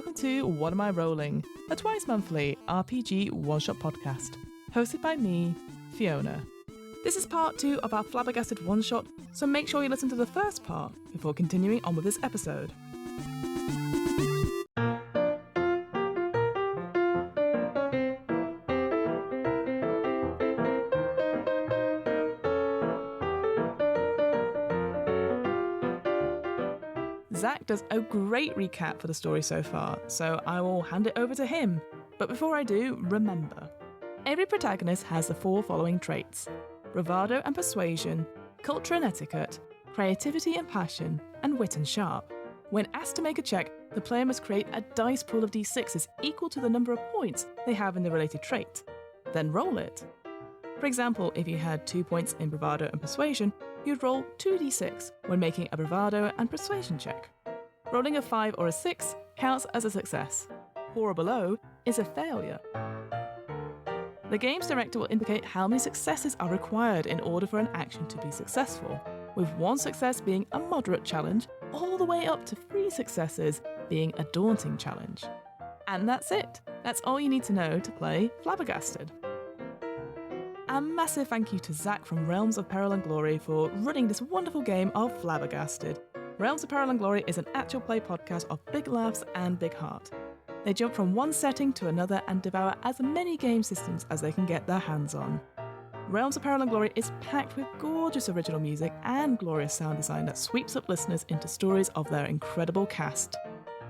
welcome to What Am I Rolling, a twice-monthly RPG one-shot podcast, hosted by me, Fiona. This is part 2 of our Flabbergasted one-shot, so make sure you listen to the first part before continuing on with this episode. Zach does a great recap for the story so far, so I will hand it over to him. But before I do, remember, every protagonist has the 4 following traits: bravado and persuasion, culture and etiquette, creativity and passion, and wit and sharp. When asked to make a check, the player must create a dice pool of d6s equal to the number of points they have in the related trait. Then roll it. For example, if you had 2 points in bravado and persuasion, you'd roll 2d6 when making a bravado and persuasion check. Rolling a 5 or a 6 counts as a success. 4 or below is a failure. The game's director will indicate how many successes are required in order for an action to be successful, with 1 success being a moderate challenge, all the way up to 3 successes being a daunting challenge. And that's it. That's all you need to know to play Flabbergasted. A massive thank you to Zach from Realms of Peril and Glory for running this wonderful game of Flabbergasted. Realms of Peril and Glory is an actual play podcast of big laughs and big heart. They jump from one setting to another and devour as many game systems as they can get their hands on. Realms of Peril and Glory is packed with gorgeous original music and glorious sound design that sweeps up listeners into stories of their incredible cast.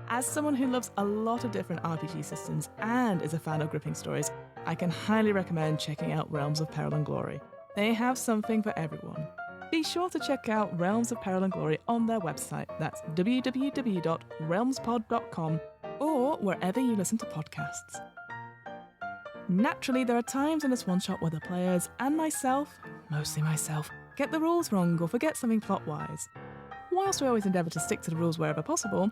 As someone who loves a lot of different RPG systems and is a fan of gripping stories, I can highly recommend checking out Realms of Peril and Glory. They have something for everyone. Be sure to check out Realms of Peril and Glory on their website. That's www.realmspod.com or wherever you listen to podcasts. Naturally, there are times in this one-shot where the players and myself, mostly myself, get the rules wrong or forget something plot-wise. Whilst we always endeavour to stick to the rules wherever possible,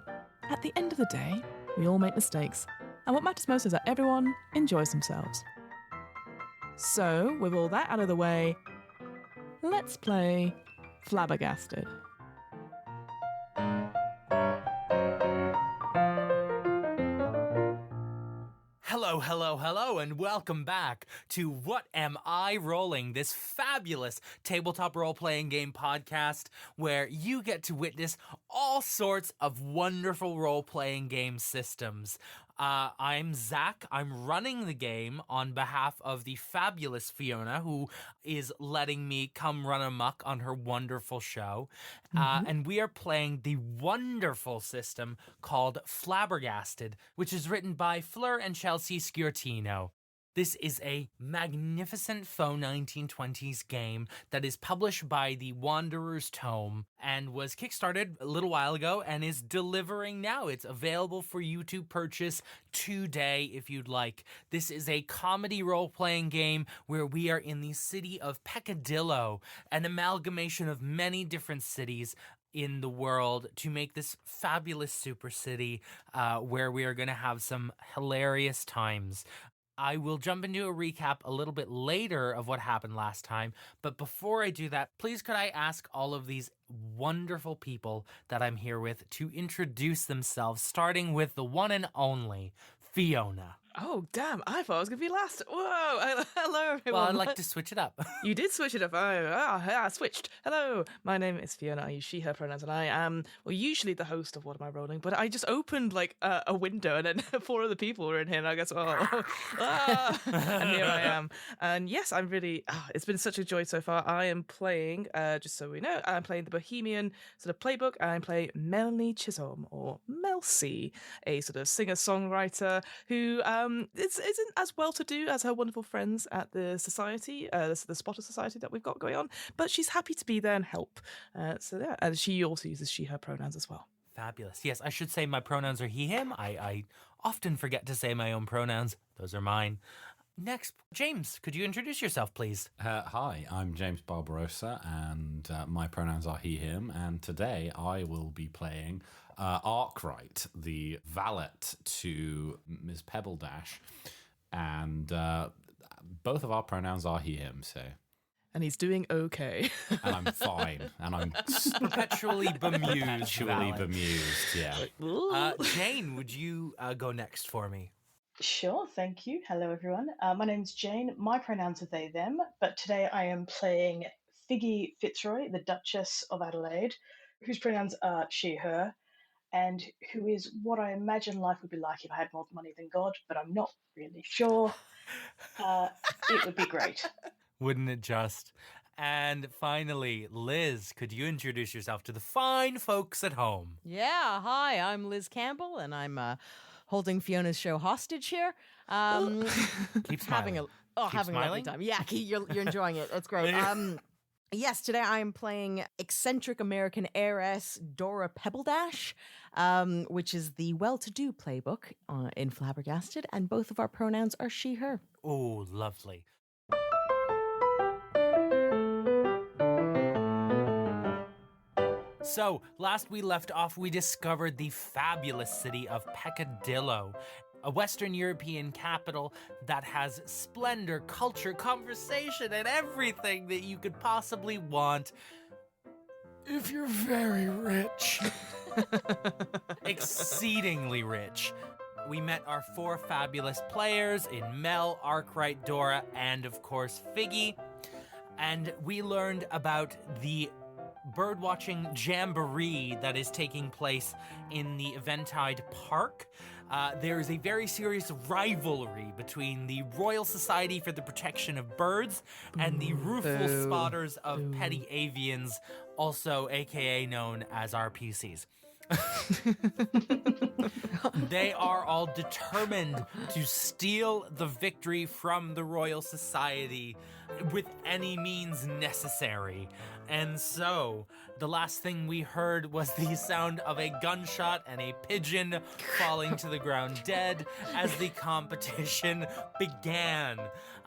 at the end of the day, we all make mistakes. And what matters most is that everyone enjoys themselves. So, with all that out of the way, let's play Flabbergasted. Hello, and welcome back to What Am I Rolling, this fabulous tabletop role-playing game podcast where you get to witness all sorts of wonderful role-playing game systems. I'm Zach. I'm running the game on behalf of the fabulous Fiona, who is letting me come run amok on her wonderful show. And we are playing the wonderful system called Flabbergasted, which is written by Fleur and Chelsea Sciortino. This is a magnificent faux 1920s game that is published by the Wanderer's Tome and was kickstarted a little while ago and is delivering now. It's available for you to purchase today if you'd like. This is a comedy role-playing game where we are in the city of Peccadillo, an amalgamation of many different cities in the world to make this fabulous super city where we are going to have some hilarious times. I will jump into a recap a little bit later of what happened last time, but before I do that, please could I ask all of these wonderful people that I'm here with to introduce themselves, starting with the one and only Fiona. Oh, damn, I thought I was going to be last. Whoa, hello everyone. Well, I'd like to switch it up. You did switch it up. I switched. Hello, my name is Fiona. I use she, her pronouns, and I am, usually the host of What Am I Rolling, but I just opened a window and then 4 other people were in here and I guess, and here I am. And yes, I'm really, it's been such a joy so far. I am playing, just so we know, I'm playing the Bohemian sort of playbook. I'm playing Melanie Chisholm, or Mel C, a sort of singer-songwriter who isn't as well-to-do as her wonderful friends at the society, the Spotter Society that we've got going on, but she's happy to be there and help. And she also uses she, her pronouns as well. Fabulous. Yes, I should say my pronouns are he, him. I often forget to say my own pronouns. Those are mine. Next, James, could you introduce yourself, please? Hi, I'm James Barbarossa, and my pronouns are he, him, and today I will be playing Arkwright, the valet to Ms. Pebbledash, and both of our pronouns are he, him, so... And he's doing okay. And I'm fine. And I'm Perpetually bemused. perpetually Valet. bemused, yeah. Jane, would you go next for me? Sure, thank you. Hello, everyone. My name's Jane. My pronouns are they, them, but today I am playing Figgy Fitzroy, the Duchess of Adelaide, whose pronouns are she, her, and who is what I imagine life would be like if I had more money than God, but I'm not really sure. It would be great. Wouldn't it just? And finally, Liz, could you introduce yourself to the fine folks at home? Yeah, hi, I'm Liz Campbell, and I'm holding Fiona's show hostage here. Keep smiling. Having a Keep having a lovely smiling? time. Yeah, you're enjoying it. It's great. Yes, today I am playing eccentric American heiress Dora Pebbledash, which is the well-to-do playbook in Flabbergasted, and both of our pronouns are she, her. Oh, lovely. So, last we left off, we discovered the fabulous city of Peccadillo, a Western European capital that has splendor, culture, conversation, and everything that you could possibly want if you're very rich. Exceedingly rich. We met our 4 fabulous players in Mel, Arkwright, Dora, and of course Figgy. And we learned about the birdwatching jamboree that is taking place in the Eventide Park. There is a very serious rivalry between the Royal Society for the Protection of Birds and the rueful spotters of petty avians, also aka known as RPCs. They are all determined to steal the victory from the Royal Society with any means necessary. And so, the last thing we heard was the sound of a gunshot and a pigeon falling to the ground dead as the competition began.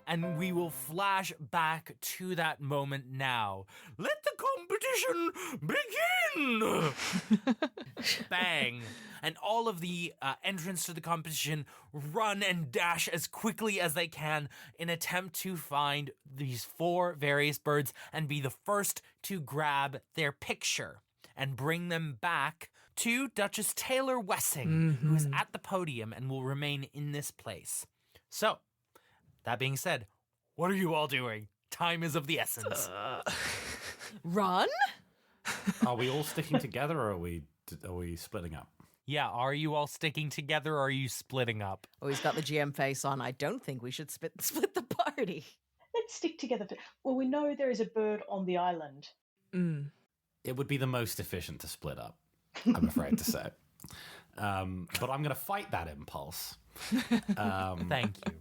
And we will flash back to that moment now. Let the competition begin! Bang! And all of the entrants to the competition run and dash as quickly as they can in attempt to find these 4 various birds and be the first to grab their picture and bring them back to Duchess Taylor Wessing, who is at the podium and will remain in this place. So, that being said, what are you all doing? Time is of the essence. Run? Are we all sticking together or are we splitting up? Yeah, are you all sticking together or are you splitting up? Oh, he's got the GM face on. I don't think we should split the party. Let's stick together. Well, we know there is a bird on the island. It would be the most efficient to split up, I'm afraid to say. But I'm going to fight that impulse. Thank you.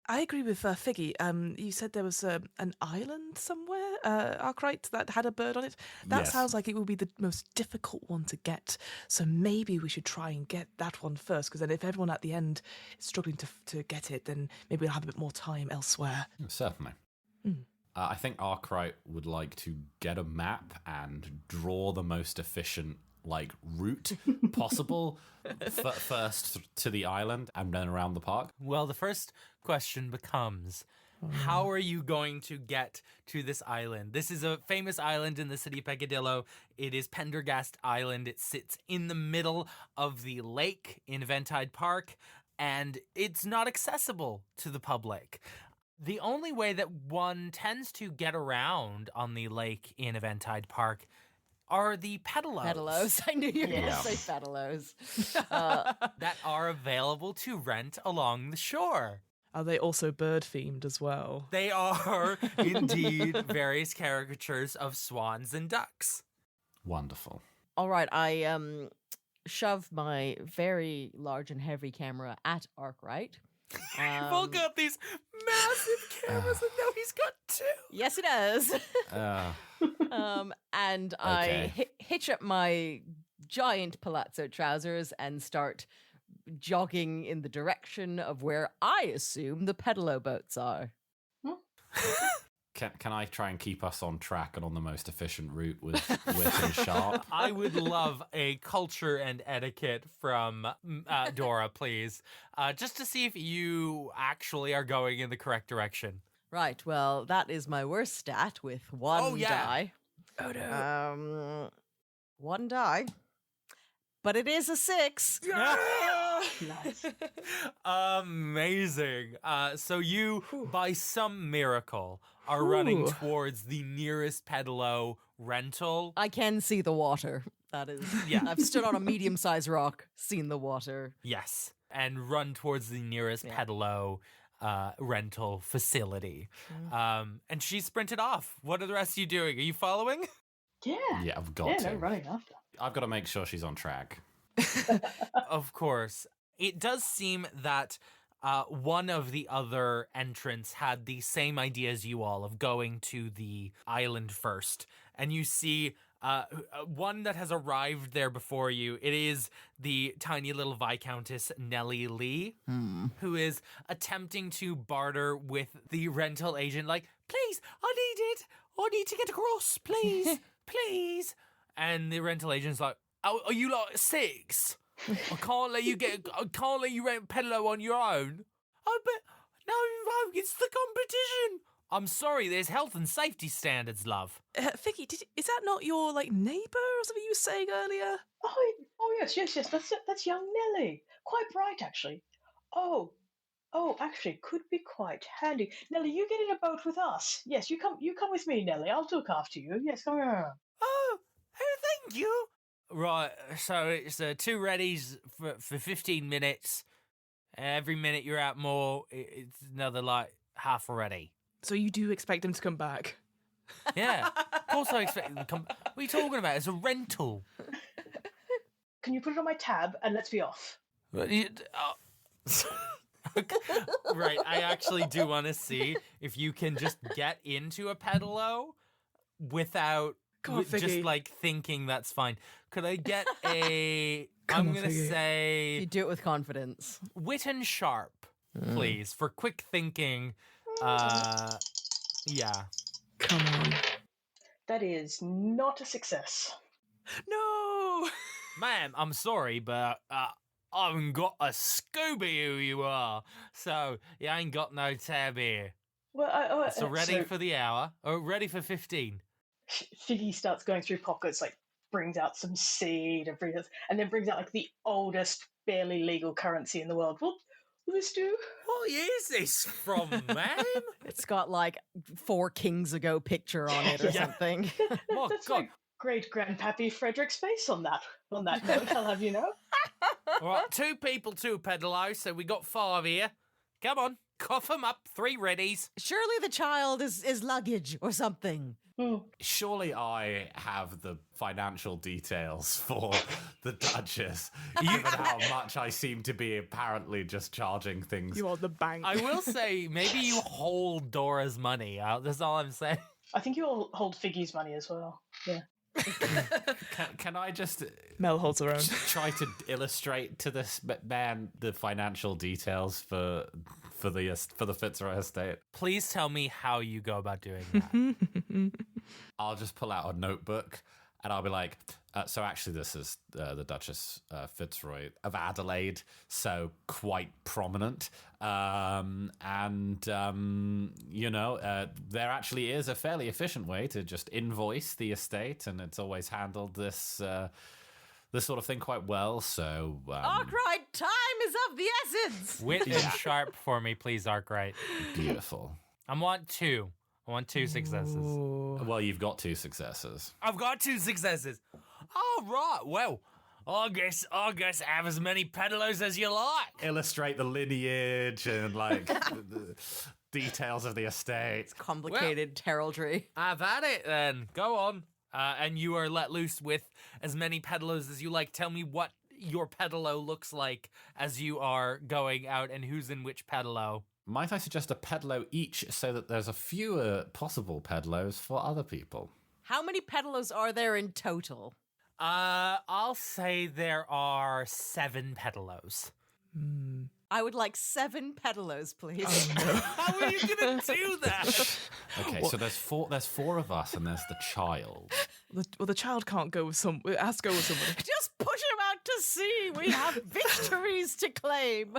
I agree with Figgy. You said there was an island somewhere, Arkwright, that had a bird on it. That Yes. sounds like it would be the most difficult one to get. So maybe we should try and get that one first, because then if everyone at the end is struggling to get it, then maybe we'll have a bit more time elsewhere. Certainly. I think Arkwright would like to get a map and draw the most efficient route possible first to the island and then around the park. Well, the first question becomes, how are you going to get to this island? This is a famous island in the city of Peccadillo. It is Pendergast Island. It sits in the middle of the lake in Eventide Park, and it's not accessible to the public. The only way that one tends to get around on the lake in Eventide Park are the pedalos. Pedalos. I knew you were going to Yeah. say pedalos. that are available to rent along the shore. Are they also bird themed as well? They are indeed various caricatures of swans and ducks. Wonderful. All right, I shove my very large and heavy camera at Arkwright. We've all got these massive cameras, and now he's got 2. Yes, it does. And Okay. I hitch up my giant palazzo trousers and start jogging in the direction of where I assume the pedalo boats are. Can I try and keep us on track and on the most efficient route with wit and sharp? I would love a culture and etiquette from Dora, please, just to see if you actually are going in the correct direction. Right, well, that is my worst stat with one Oh, yeah. die. Oh no. One die. But it is a 6. Nice. Amazing. So you, by some miracle, are running Ooh. towards the nearest pedalo rental. I can see the water. That is. Yeah. I've stood on a medium-sized rock, seen the water. Yes. And run towards the nearest pedalo rental facility. And she sprinted off. What are the rest of you doing? Are you following? Yeah. Yeah, I've got Yeah, to. no, running after. I've got to make sure she's on track. Of course. It does seem that one of the other entrants had the same idea as you all of going to the island first. And you see one that has arrived there before you. It is the tiny little Viscountess Nellie Lee, who is attempting to barter with the rental agent, like, please, I need it. I need to get across, please, please. And the rental agent's like, oh, are you like 6? I can't let you rent pedalo on your own. Oh, but no, it's the competition. I'm sorry, there's health and safety standards, love. Figgy, is that not your neighbour or something you were saying earlier? Oh yes. That's young Nelly. Quite bright, actually. Oh, actually, could be quite handy. Nelly, you get in a boat with us. Yes, you come with me, Nelly. I'll look after you. Yes, come here. Oh, thank you. Right, so it's 2 readies for 15 minutes. Every minute you're out more, it's another half a ready. So you do expect them to come back? Yeah, of course I expect them to come. What are you talking about? It's a rental. Can you put it on my tab and let's be off? Right, I actually do want to see if you can just get into a pedalo without just thinking that's fine. Could I get a... I'm going to say... You do it with confidence. Wit and sharp, please, for quick thinking. Yeah. Come on. That is not a success. No! Ma'am, I'm sorry, but I haven't got a Scooby who you are. So, you ain't got no tab here. Well, So ready for the hour? Or ready for 15? Figgy starts going through pockets, brings out some seed and then brings out the oldest, barely legal currency in the world. Will this do? What is this from, ma'am? It's got 4 kings ago picture on it or something. That's my great grandpappy Frederick's face on that note, I'll have you know. All right, 2 people, 2 pedalo, so we got 5 here. Come on, cough 'em up, 3 readies. Surely the child is luggage or something. Surely I have the financial details for the Duchess, given how much I seem to be apparently just charging things. You are the bank. I will say, maybe you hold Dora's money out. That's all I'm saying. I think you'll hold Figgy's money as well. Yeah. Can I just Mel holds her own. try to illustrate to this man the financial details for the Fitzroy estate? Please tell me how you go about doing that. I'll just pull out a notebook and I'll be like, so actually this is the Duchess Fitzroy of Adelaide, so quite prominent. There actually is a fairly efficient way to just invoice the estate, and it's always handled this sort of thing quite well, so... Arkwright, time is of the essence! Wit and sharp for me, please, Arkwright. Beautiful. I want 2 successes. Ooh. Well, you've got 2 successes. I've got 2 successes. All right, well, I guess have as many pedalos as you like. Illustrate the lineage and, the details of the estate. It's complicated heraldry. I've had it then. Go on. And you are let loose with as many pedalos as you like. Tell me what your pedalo looks like as you are going out and who's in which pedalo. Might I suggest a pedalo each so that there's a fewer possible pedalos for other people? How many pedalos are there in total? I'll say there are 7 pedalos. I would like 7 pedalos, please. How are you gonna do that? Okay, so there's 4 of us and there's the child. The child can't go with some. It has to go with somebody. Just push him out to sea. We have victories to claim.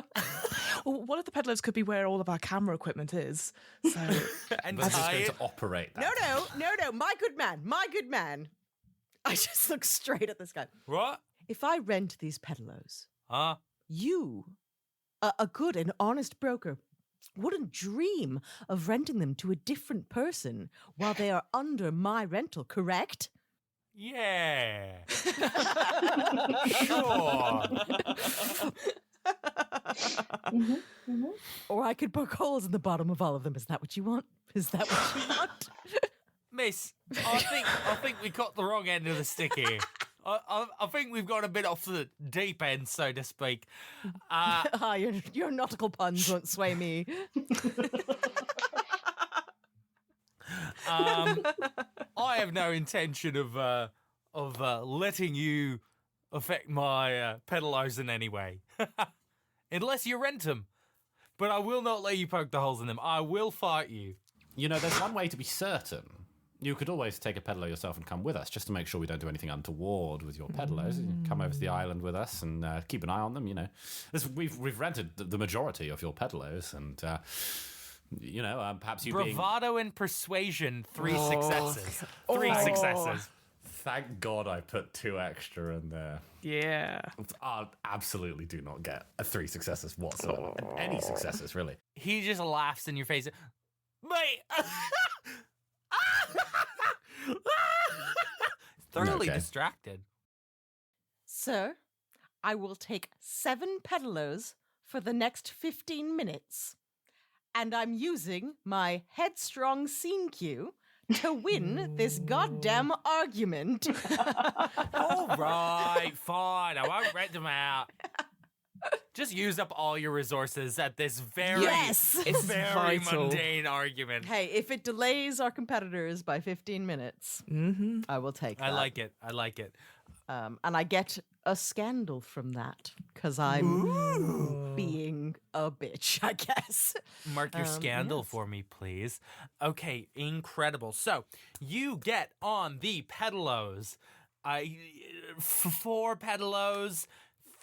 Well, one of the peddlers could be where all of our camera equipment is. So And But who's tie going it. to operate that? No. My good man. I just look straight at this guy. What? If I rent these peddlers, Huh? you, a good and honest broker, wouldn't dream of renting them to a different person while they are under my rental, correct? Yeah. Sure. Or I could poke holes in the bottom of all of them. Is that what you want? Miss, I think we got the wrong end of the stick here. I think we've got a bit off the deep end, so to speak. Your nautical puns won't sway me. I have no intention of letting you affect my peddlers in any way, unless you rent them. But I will not let you poke the holes in them. I will fight you. You know, there's one way to be certain. You could always take a peddler yourself and come with us, just to make sure we don't do anything untoward with your peddlers. You come over to the island with us and keep an eye on them. You know, we've rented the majority of your peddlers, and perhaps you Bravado and persuasion, 3 successes. 3 successes. Thank God I put 2 extra in there. yeah. I absolutely do not get 3 successes whatsoever. Any successes, really. He just laughs in your face. Mate! Thoroughly Okay. distracted. Sir, I will take 7 peddlers for the next 15 minutes. And I'm using my headstrong scene cue to win this goddamn argument. All right, fine. I won't rent them out. Just use up all your resources at this very, Yes! It's very vital. mundane argument. Hey, if it delays our competitors by 15 minutes, I will take that. I like it. I like it. And I get a scandal from that because I'm being a bitch, I guess. Mark your scandal for me, please. Okay, incredible. So you get on the pedalos. 4 pedalos.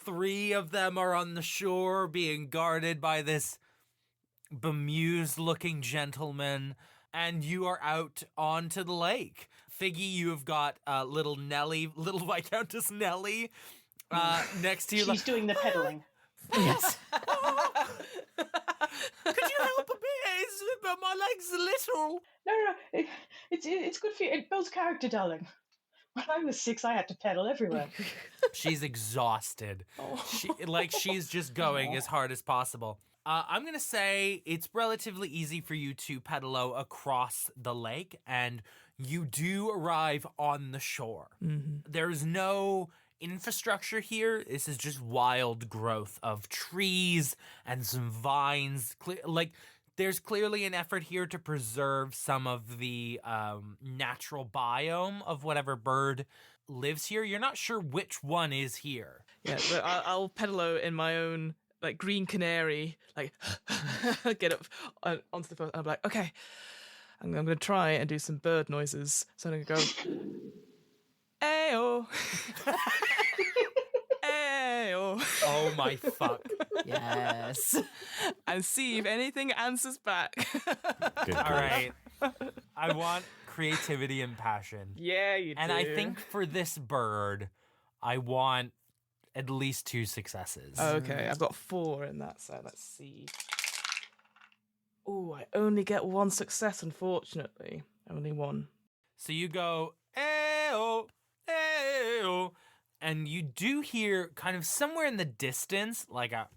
3 of them are on the shore being guarded by this bemused-looking gentleman, and you are out onto the lake. Figgy, you have got little Viscountess Nellie next to you. She's doing the peddling. Yes. Could you help a bit? My leg's little. No. It's good for you. It builds character, darling. When I was 6, I had to pedal everywhere. She's exhausted. She's just going as hard as possible. I'm going to say it's relatively easy for you to pedalo across the lake, and you do arrive on the shore. There's no infrastructure here. This is just wild growth of trees and some vines. There's clearly an effort here to preserve some of the natural biome of whatever bird lives here. You're not sure which one is here. Yeah, but I'll pedalo in my own green canary, get up onto the phone. I'm like, okay, I'm going to try and do some bird noises. So I'm going to go, ayo, ayo, Oh my fuck. Yes. and see if anything answers back. Good All grief. right. I want creativity and passion. Yeah, you do. And I think for this bird, I want at least 2 successes. Okay, I've got 4 in that, so let's see. Oh, I only get 1 success, unfortunately. Only 1. So you go, "Ayo, ayo," and you do hear kind of somewhere in the distance, like a,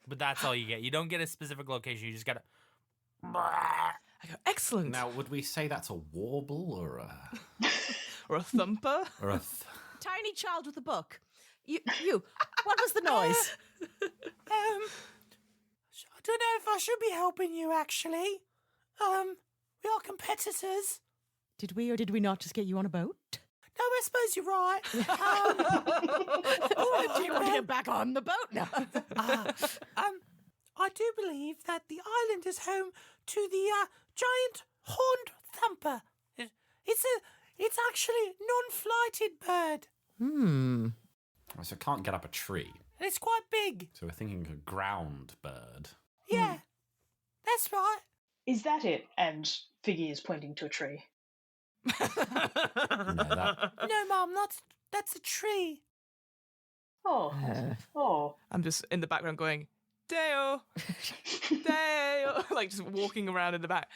but that's all you get. You don't get a specific location. You just get a, I go, excellent. Now, would we say that's a warble or a Or a thumper. Tiny child with a book. You. What was the noise? I don't know if I should be helping you, actually. We are competitors. Did we or did we not just get you on a boat? No, I suppose you're right. Do you want to get back on the boat now? I do believe that the island is home to the giant horned thumper. It's actually non-flighted bird. So it can't get up a tree. And it's quite big. So we're thinking a ground bird. Yeah, that's right. Is that it? And Figgy is pointing to a tree. No, that No, Mum, that's a tree. Oh, oh. I'm just in the background going, Deo, Deo, like just walking around in the back.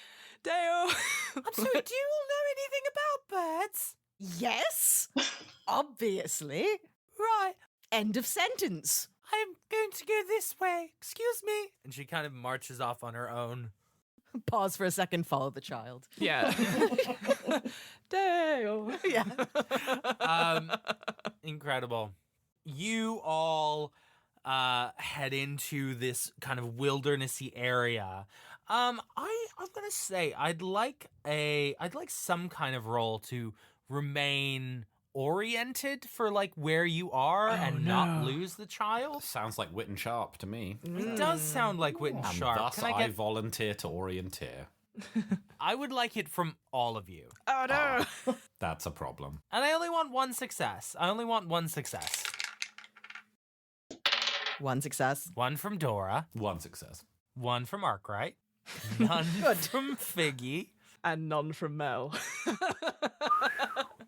Deo. I'm sorry, do you all know anything about birds? Yes, obviously. Right. End of sentence. I'm going to go this way. Excuse me. And she kind of marches off on her own. Pause for a second, follow the child. Yeah. Deo. Yeah. Incredible. You all head into this kind of wildernessy area. I'm gonna say I'd like some kind of role to remain oriented for like where you are and not lose the child. sounds like Wit and Sharp to me. It does sound like Wit and And Sharp. thus Can I I get? volunteer to orienteer. I would like it from all of you, Oh no. That's a problem. and I only want one success. One success. One from Dora, One success. one from Arkwright, none from Figgy. And none from Mel.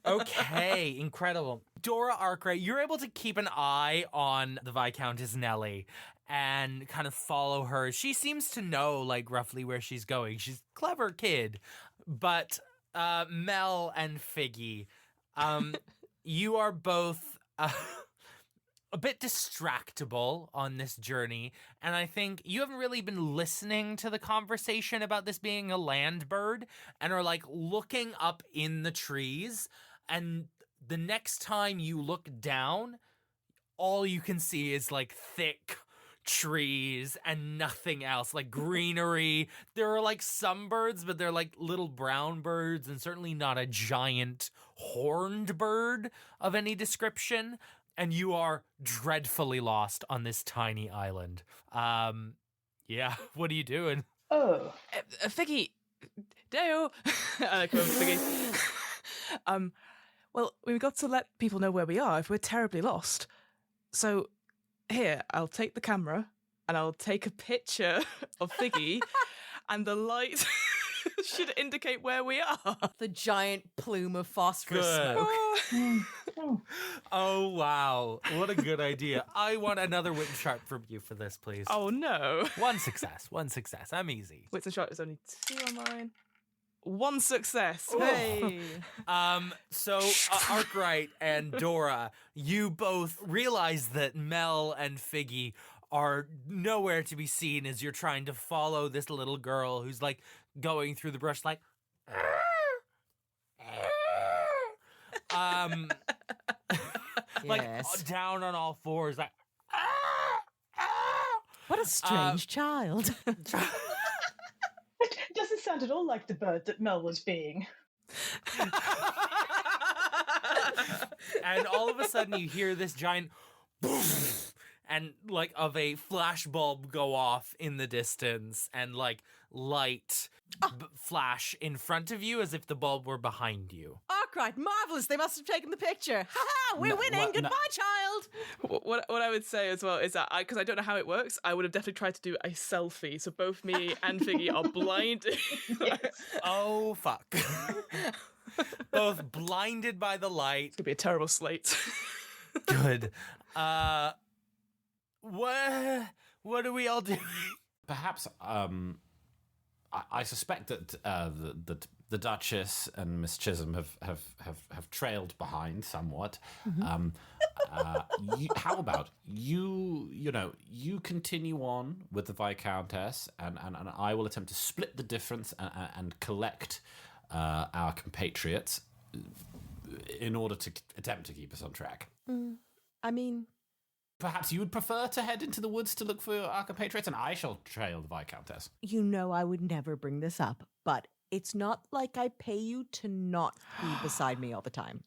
Okay, incredible. Dora Arkwright, you're able to keep an eye on the Viscountess Nellie and kind of follow her. She seems to know, like, roughly where she's going. She's a clever kid. But Mel and Figgy, you are both a bit distractible on this journey. And I think you haven't really been listening to the conversation about this being a land bird and are, like, looking up in the trees. And the next time you look down, all you can see is like thick trees and nothing else, like greenery. There are like some birds, but they're like little brown birds and certainly not a giant horned bird of any description. And you are dreadfully lost on this tiny island. Yeah, what are you doing? Oh. Figgy. Deo. I come over to Figgy. Well, we've got to let people know where we are if we're terribly lost. So, here, I'll take the camera and I'll take a picture of Figgy, and the light should indicate where we are. The giant plume of phosphorus Good. smoke. Oh, wow. What a good idea. I want another Wit and Sharp from you for this, please. Oh no. One success. I'm easy. Wits and Sharp is only 2 on mine. 1 success. Hey. So Arkwright and Dora, you both realize that Mel and Figgy are nowhere to be seen as you're trying to follow this little girl who's like going through the brush like like Yes. down on all fours like What a strange child. It doesn't sound at all like the bird that Mel was being. and all of a sudden you hear this giant and like of a flash bulb go off in the distance and like light flash in front of you as if the bulb were behind you. Arkwright, marvelous. They must have taken the picture. Ha ha, we're No, winning. well, no. Goodbye, child. What I would say as well is that because I don't know how it works, I would have definitely tried to do a selfie. So both me and Figgy are blinded. Oh fuck. Both blinded by the light. It's gonna be a terrible slate. Good. What are we all doing? Perhaps I suspect that the Duchess and Miss Chisholm have trailed behind somewhat. How about you continue on with the Viscountess, and I will attempt to split the difference and collect our compatriots in order to attempt to keep us on track. I mean, Perhaps you would prefer to head into the woods to look for our compatriots, and I shall trail the Viscountess. you know I would never bring this up, but it's not like I pay you to not be beside me all the time.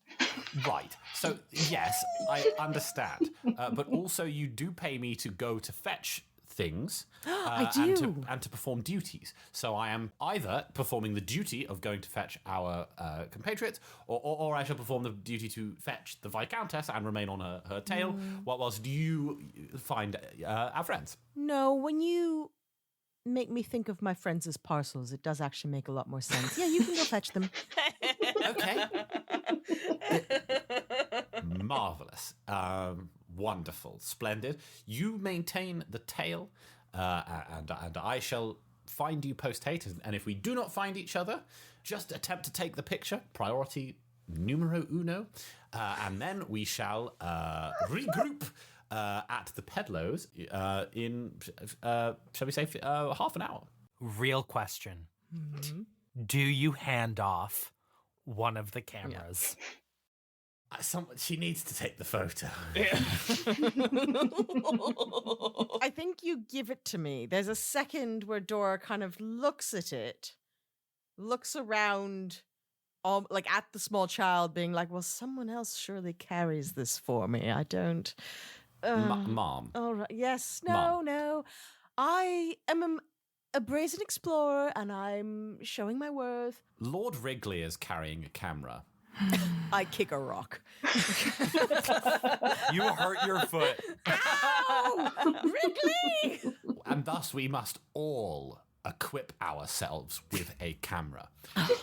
Right. So, yes, I understand. But also, you do pay me to go to fetch things I do. and to perform duties. So I am either performing the duty of going to fetch our compatriots, or I shall perform the duty to fetch the Viscountess and remain on her tail, whilst you find our friends. No, when you make me think of my friends as parcels, it does actually make a lot more sense. Yeah, you can go fetch them. Okay. Marvelous. Wonderful. Splendid. You maintain the tail, and I shall find you post-haste. And if we do not find each other, just attempt to take the picture. Priority numero uno. And then we shall regroup at the Pedlos in, shall we say, half an hour. Real question. Do you hand off one of the cameras? She needs to take the photo. I think you give it to me. There's a second where Dora kind of looks at it, looks around, like at the small child, being like, well, someone else surely carries this for me. I don't. Mom. All right. Yes. Mom. No. I am a brazen explorer, and I'm showing my worth. Lord Wrigley is carrying a camera. I kick a rock. You hurt your foot. Ow! Wrigley! And thus we must all equip ourselves with a camera.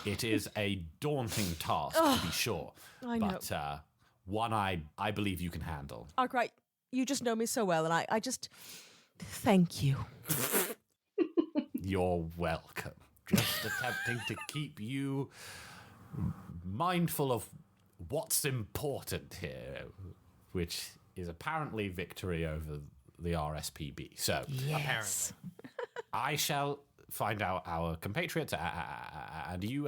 It is a daunting task, to be sure. I know. But one I believe you can handle. Arkwright, you just know me so well, and I just thank you. You're welcome. Just attempting to keep you mindful of what's important here, which is apparently victory over the RSPB. So, Yes. I shall find out our compatriots, and you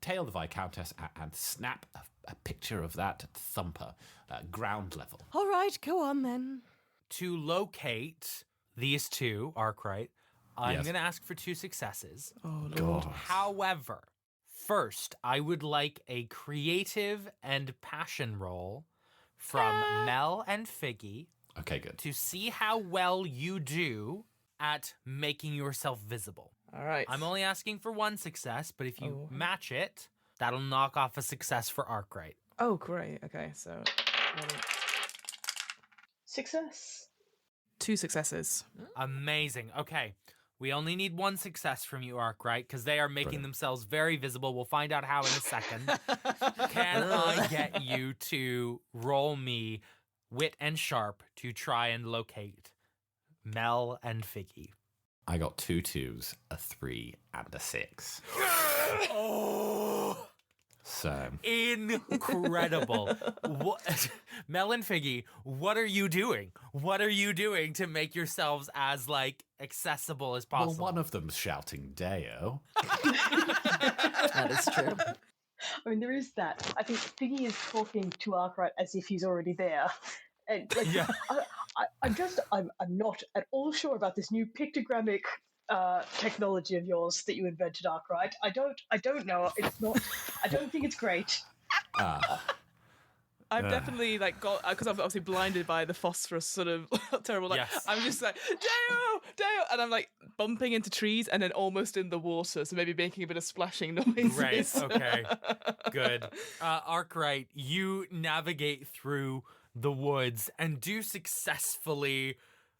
tail the Viscountess and snap a picture of that thumper, ground level. All right, go on then. To locate these two, Arkwright, I'm Yes. going to ask for 2 successes. Oh, Lord. God. However, first, I would like a creative and passion roll from Mel and Figgy Okay, good. to see how well you do at making yourself visible. All right. I'm only asking for 1 success, but if you match it, that'll knock off a success for Arkwright. Oh, great. Okay, so Success. 2 successes. Amazing. Okay. We only need 1 success from you, Arkwright, because they are making Brilliant. themselves very visible. We'll find out how in a second. Can I get you to roll me wit and sharp to try and locate Mel and Figgy? I got 2 2s, a 3, and a 6. Oh, So, incredible. Mel and Figgy, what are you doing? What are you doing to make yourselves as, accessible as well, possible? one of them's shouting Deo. That is true. I mean, there is that. I think Figgy is talking to Arkwright as if he's already there. And Yeah. I'm not at all sure about this new pictogrammic technology of yours that you invented, Arkwright. I don't know. It's not. I don't think it's great. I've definitely got, because I'm obviously blinded by the phosphorus sort of terrible. Yes. I'm just like Deo, and I'm bumping into trees and then almost in the water, so maybe making a bit of splashing noises. Great. Okay. Good. Arkwright, you navigate through the woods and do successfully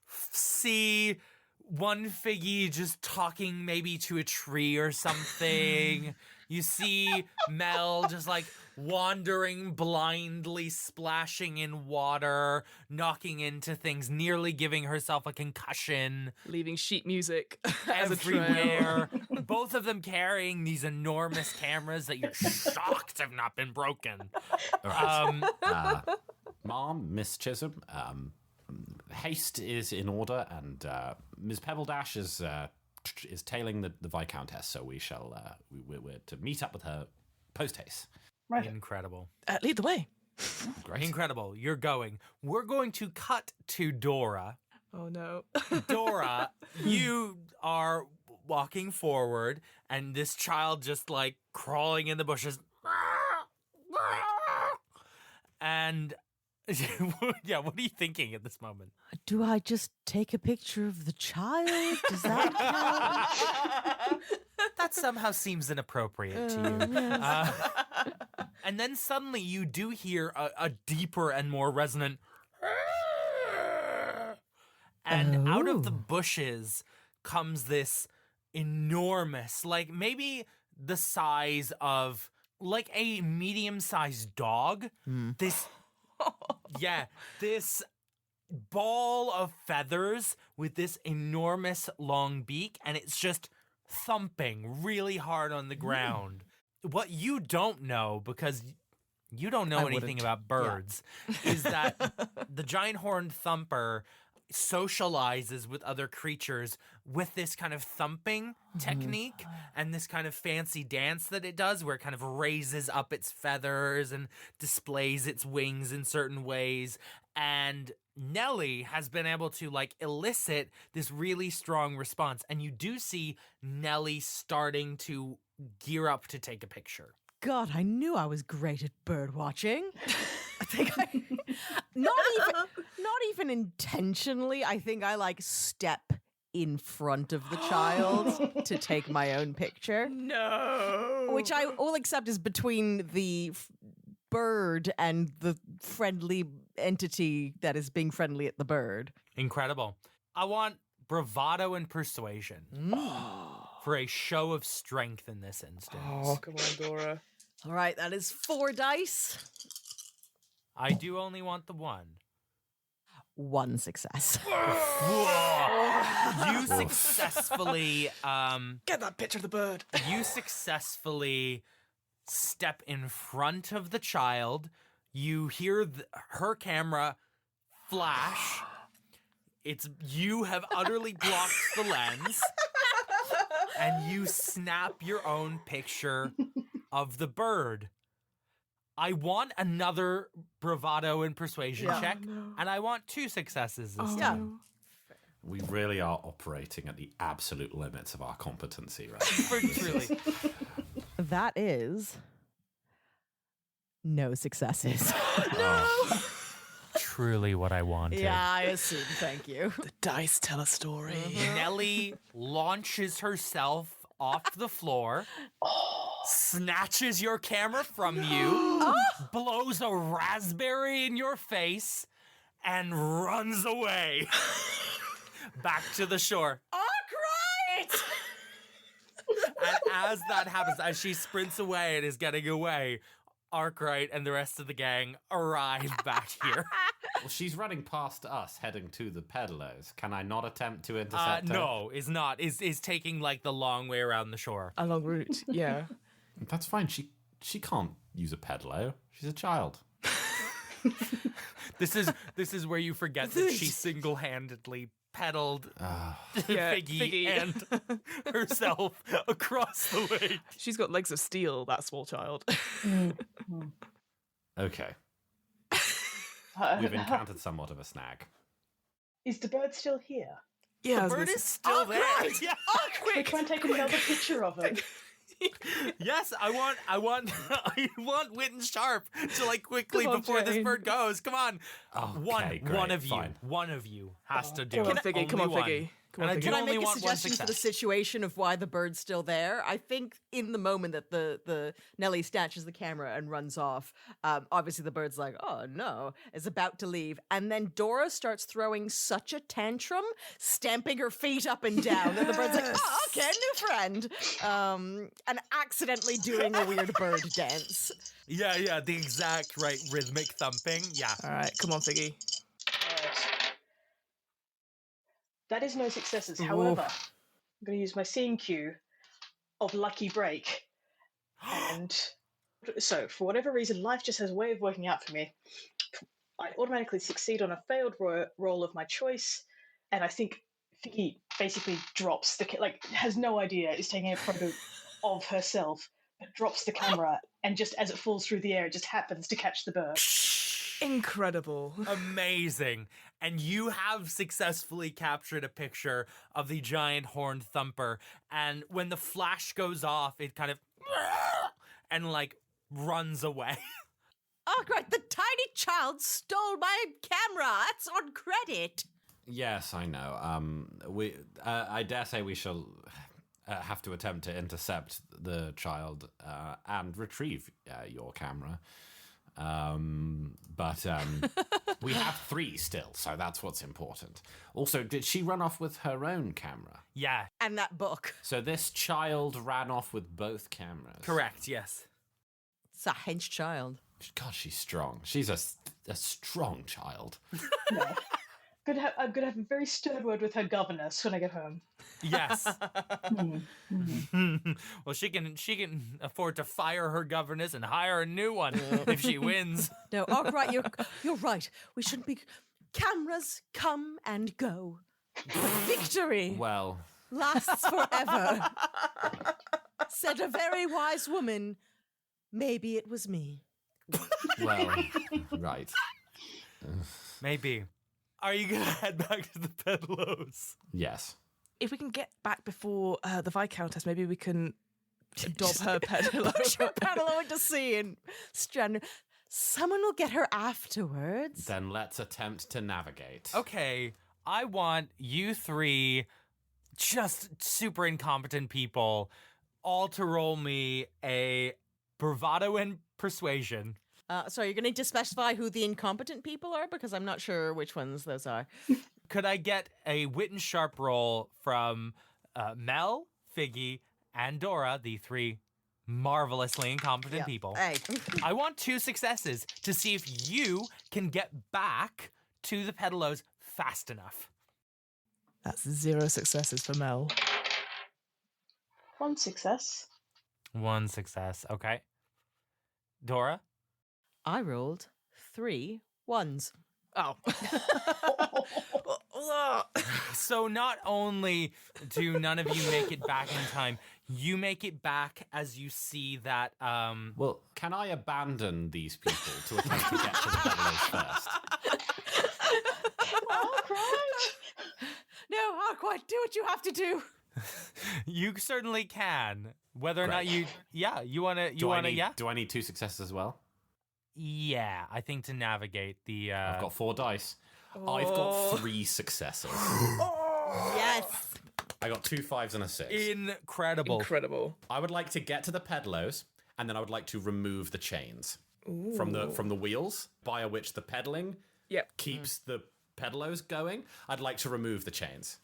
see one Figgy just talking maybe to a tree or something. You see Mel just wandering blindly, splashing in water, knocking into things, nearly giving herself a concussion. Leaving sheet music as a trail. Everywhere. Both of them carrying these enormous cameras that you're shocked have not been broken. Mom, Miss Chisholm, haste is in order, and Ms. Pebbledash is tailing the Viscountess, so we shall we're to meet up with her post haste. Right. Incredible. Lead the way. Great. Incredible. You're going. We're going to cut to Dora. Oh no. Dora, you are walking forward, and this child just crawling in the bushes. And Yeah, what are you thinking at this moment? Do I just take a picture of the child? Does that count? That somehow seems inappropriate to you. Yes. And then suddenly you do hear a deeper and more resonant. And out of the Oh. bushes comes this enormous, like maybe the size of like a medium-sized dog. This, yeah, this ball of feathers with this enormous long beak, and it's just thumping really hard on the ground. What you don't know, because you don't know I anything wouldn't. about birds, is that the giant horned thumper socializes with other creatures with this kind of thumping technique and this kind of fancy dance that it does, where it kind of raises up its feathers and displays its wings in certain ways. And Nellie has been able to like elicit this really strong response, and you do see Nellie starting to gear up to take a picture. God, I knew I was great at bird watching. I think not even intentionally. I think I like step in front of the child to take my own picture, No. which I will accept is between the bird and the friendly entity that is being friendly at the bird. Incredible. I want bravado and persuasion for a show of strength in this instance. Oh, come on, Dora. All right, that is 4 dice. I do only want the one. 1 success. You successfully Get that picture of the bird. you successfully step in front of the child. You hear her camera flash. You have utterly blocked the lens, and you snap your own picture of the bird. I want another bravado and persuasion check, and I want 2 successes this Yeah. time. We really are operating at the absolute limits of our competency, right? Truly. That is no successes. Truly what I wanted. Yeah, I assume. Thank you. The dice tell a story. Nellie launches herself off the floor, snatches your camera from you, blows a raspberry in your face, and runs away back to the shore. Arkwright! And as that happens, as she sprints away and is getting away, Arkwright and the rest of the gang arrive back here. Well, she's running past us, heading to the peddlers. Can I not attempt to intercept her? No, is not. Is taking like the long way around the shore. A long route, yeah. That's fine. She can't use a peddler. She's a child. This is where you forget that she single-handedly peddled Yeah, Figgy and herself across the lake. She's got legs of steel, that small child. Okay. We've encountered somewhat of a snag. Is the bird still here? Yeah, The bird is still there. Yeah. We try and take another picture of it. Yes, I want Witten Sharp to like quickly Come on, before this Jane. bird goes. Come on. Okay, One great, of you. fine. One of you has to do Come on, it. Figgy. Come on, Only one. Figgy. Come on, And I Figgy. do Can I only make a want one suggestion for the success. situation of why the bird's still there? I think in the moment that the Nellie snatches the camera and runs off, obviously the bird's like, oh no, is about to leave. And then Dora starts throwing such a tantrum, stamping her feet up and down, that the bird's like, oh, okay, new friend. And accidentally doing a weird bird dance. Yeah, the exact right rhythmic thumping. Yeah. All right, come on, Figgy. Alright. That is no successes. However, I'm going to use my scene cue of Lucky Break. And so, for whatever reason, life just has a way of working out for me. I automatically succeed on a failed roll of my choice, and I think Figgy basically drops has no idea, is taking a photo of herself, but drops the camera, and just as it falls through the air, it just happens to catch the bird. Incredible. Amazing. And you have successfully captured a picture of the giant horned thumper. And when the flash goes off, it kind of and like runs away. Oh, great. The tiny child stole my camera. That's on credit. Yes, I know. I dare say we shall have to attempt to intercept the child and retrieve your camera. But we have 3 still, so that's what's important. Also, did she run off with her own camera? Yeah, And that book. So this child ran off with both cameras. correct, yes. It's a hench child. God, she's strong. She's a strong child. No. I'm gonna have a very stern word with her governess when I get home. Yes. Well, she can afford to fire her governess and hire a new one if she wins. No, oh, right, you're right. We shouldn't be... Cameras come and go. Victory Well, lasts forever. Said a very wise woman. Maybe it was me. well, right. Maybe. Are you gonna head back to the Pedlos? Yes. If we can get back before the Viscountess, maybe we can dob her pedalo. Push her pedalo into sea and strand. Someone will get her afterwards. Then let's attempt to navigate. Okay, I want you 3 just super incompetent people all to roll me a bravado and persuasion. So you're going to need to specify who the incompetent people are because I'm not sure which ones those are. Could I get a wit and sharp roll from Mel, Figgy, and Dora, the 3 marvelously incompetent people? Hey. I want 2 successes to see if you can get back to the Pedalos fast enough. That's 0 successes for Mel. 1 success. 1 success, okay. Dora? I rolled 3 ones. Oh. So not only do none of you make it back in time, you make it back as you see that Well, can I abandon these people to attempt to get to the Pedalos first? No, Arkwright, do what you have to do. you certainly can. Whether or not Great. you wanna Do I need 2 successes as well? Yeah, I think to navigate the I've got 4 dice. I've got 3 successes. Yes. I got 2 5s and a 6. incredible. Incredible. I would like to get to the Pedalos, and then I would like to remove the chains from the wheels, via which the pedaling Yep. keeps the Pedalos going. I'd like to remove the chains.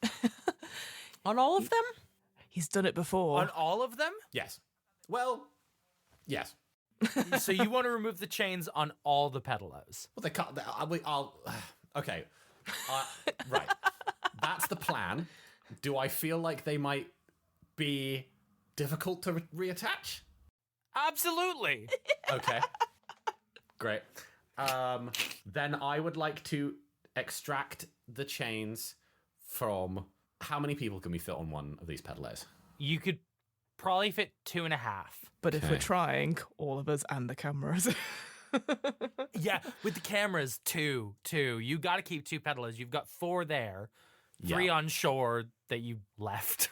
On all of them? He's done it before. On all of them? Yes. Well, yes. So you want to remove the chains on all the Pedalos? Well, they can't. I'll. Okay. Right. That's the plan. Do I feel like they might be difficult to reattach? Absolutely. Okay. Great. Then I would like to extract the chains from. How many people can we fit on one of these pedalos? You could probably fit 2.5. But if we're Okay. trying, all of us and the cameras. Yeah, with the cameras, 2. You got to keep 2 Pedalos. You've got 4 there, 3 Yeah. on shore that you left.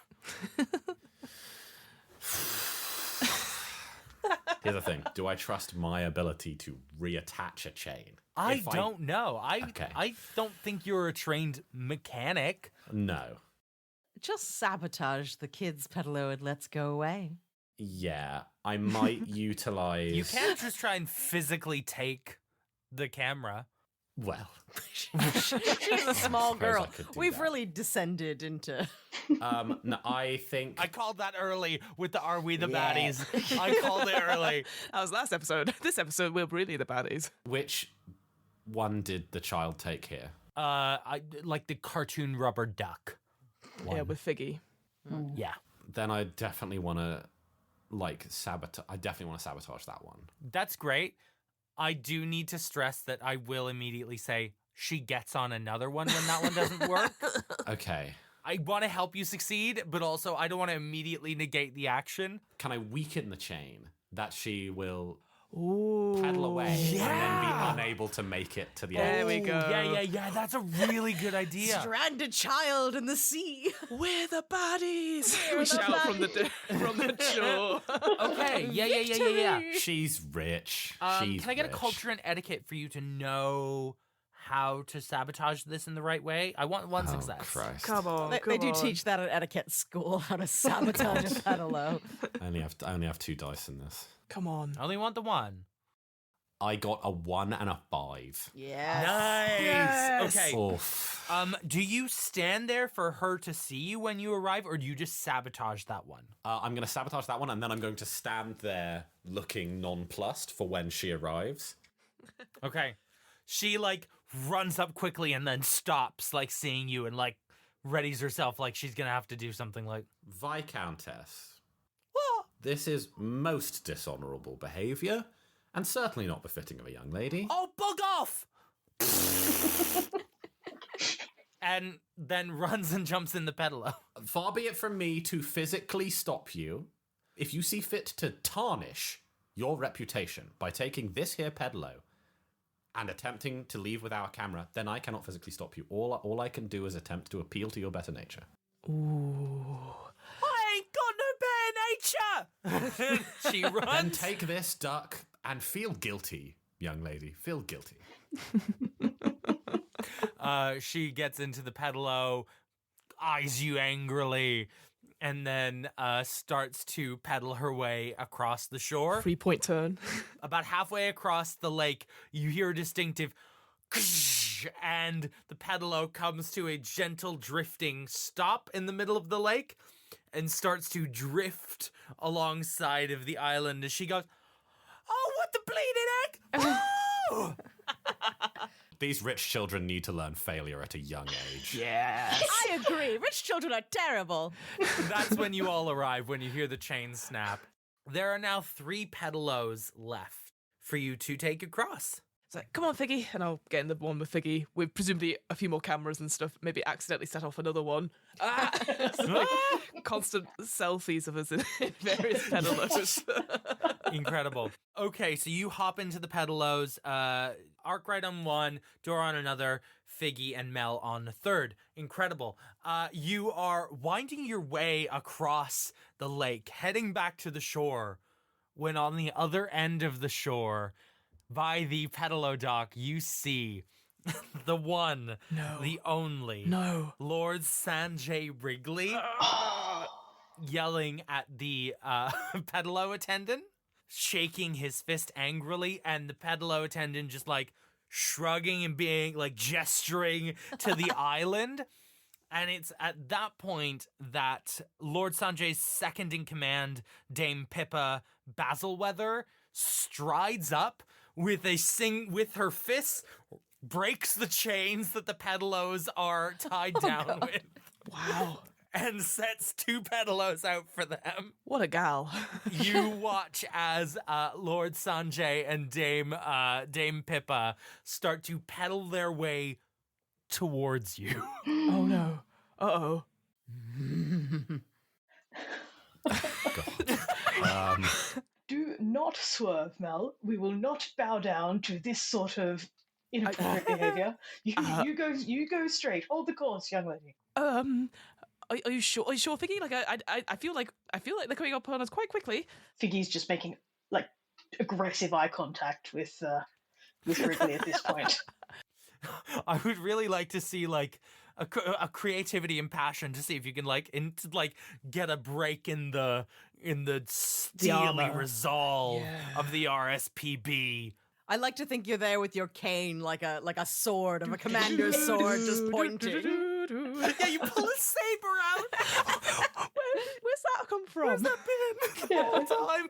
Here's the thing. Do I trust my ability to reattach a chain? I If don't know. Okay. I don't think you're a trained mechanic. No. Just sabotage the kids' pedalo and let's go away. Yeah, I might utilize. You can't just try and physically take the camera. Well, She's a small Suppose I girl. could do We've that. really descended into... no, I think. I called that early with the Are We the Yeah. Baddies? I called it early. That was last episode. This episode, we're really the baddies. Which one did the child take here? I like the cartoon rubber duck. Yeah, with Figgy. Yeah. Then I definitely want to, sabotage. I definitely want to sabotage that one. That's great. I do need to stress that I will immediately say she gets on another one when that one doesn't work. Okay. I want to help you succeed, but also I don't want to immediately negate the action. Can I weaken the chain that she will Ooh. paddle away, and then Yeah. be unable to make it to the There end. we go. Yeah. That's a really good idea. Stranded child in the sea. We're the baddies. We're We the shout from the shore. Okay. Yeah. She's rich. She's Can I get rich. a culture and etiquette for you to know how to sabotage this in the right way? I want one success. Christ. Come on, They do teach that at etiquette school, how to sabotage a pedalo. I only have 2 dice in this. Come on. I only want the one. I got a 1 and a 5. Yes. Nice. Yes. Okay. Oof. Do you stand there for her to see you when you arrive, or do you just sabotage that one? I'm going to sabotage that one, and then I'm going to stand there looking nonplussed for when she arrives. Okay. She runs up quickly and then stops, seeing you, and readies herself like she's gonna have to do something like. Viscountess, this is most dishonourable behaviour, and certainly not befitting of a young lady. Oh, bug off! And then runs and jumps in the pedalo. Far be it from me to physically stop you. If you see fit to tarnish your reputation by taking this here pedalo and attempting to leave with our camera, then I cannot physically stop you. All I can do is attempt to appeal to your better nature. Ooh. I ain't got no better nature! She Then runs. take this duck and feel guilty, young lady. Feel guilty. She gets into the pedalo, eyes you angrily, and then starts to pedal her way across the shore. 3-point turn. About halfway across the lake, you hear a distinctive and the pedalo comes to a gentle drifting stop in the middle of the lake and starts to drift alongside of the island as she goes, "Oh, what the bleeding heck!" Oh! These rich children need to learn failure at a young age. Yes. I agree. Rich children are terrible. That's when you all arrive, when you hear the chain snap. There are now 3 pedalos left for you to take across. It's like, come on, Figgy. And I'll get in the one with Figgy with presumably a few more cameras and stuff. Maybe accidentally set off another one. It's like constant selfies of us in various pedalos. Incredible. Okay, so you hop into the pedalos, Arkwright on one, Dora on another, Figgy and Mel on the third. Incredible. You are winding your way across the lake, heading back to the shore, when on the other end of the shore, by the pedalo dock, you see the one, No. the only, No. Lord Sanjay Wrigley, yelling at the pedalo attendant, shaking his fist angrily, and the pedalo attendant just shrugging and being gesturing to the island. And it's at that point that Lord Sanjay's second in command, Dame Pippa Basilweather, strides up with her fists, breaks the chains that the pedalos are tied down with. Wow. And sets 2 pedalos out for them. What a gal. You watch as Lord Sanjay and Dame Pippa start to pedal their way towards you. Oh no. Uh-oh. Do not swerve, Mel. We will not bow down to this sort of inappropriate behaviour. You go straight. Hold the course, young lady. Are you sure? Are you sure, Figgy? I feel like they're coming up on us quite quickly. Figgy's just making aggressive eye contact with Wrigley at this point. I would really like to see a creativity and passion to see if you can get a break in the steely armor. resolve of the RSPB. I like to think you're there with your cane, like a sword of a commander's sword, just pointing. Yeah, you pull a saber out. Where's that come from? Where's that been the Yeah. whole time?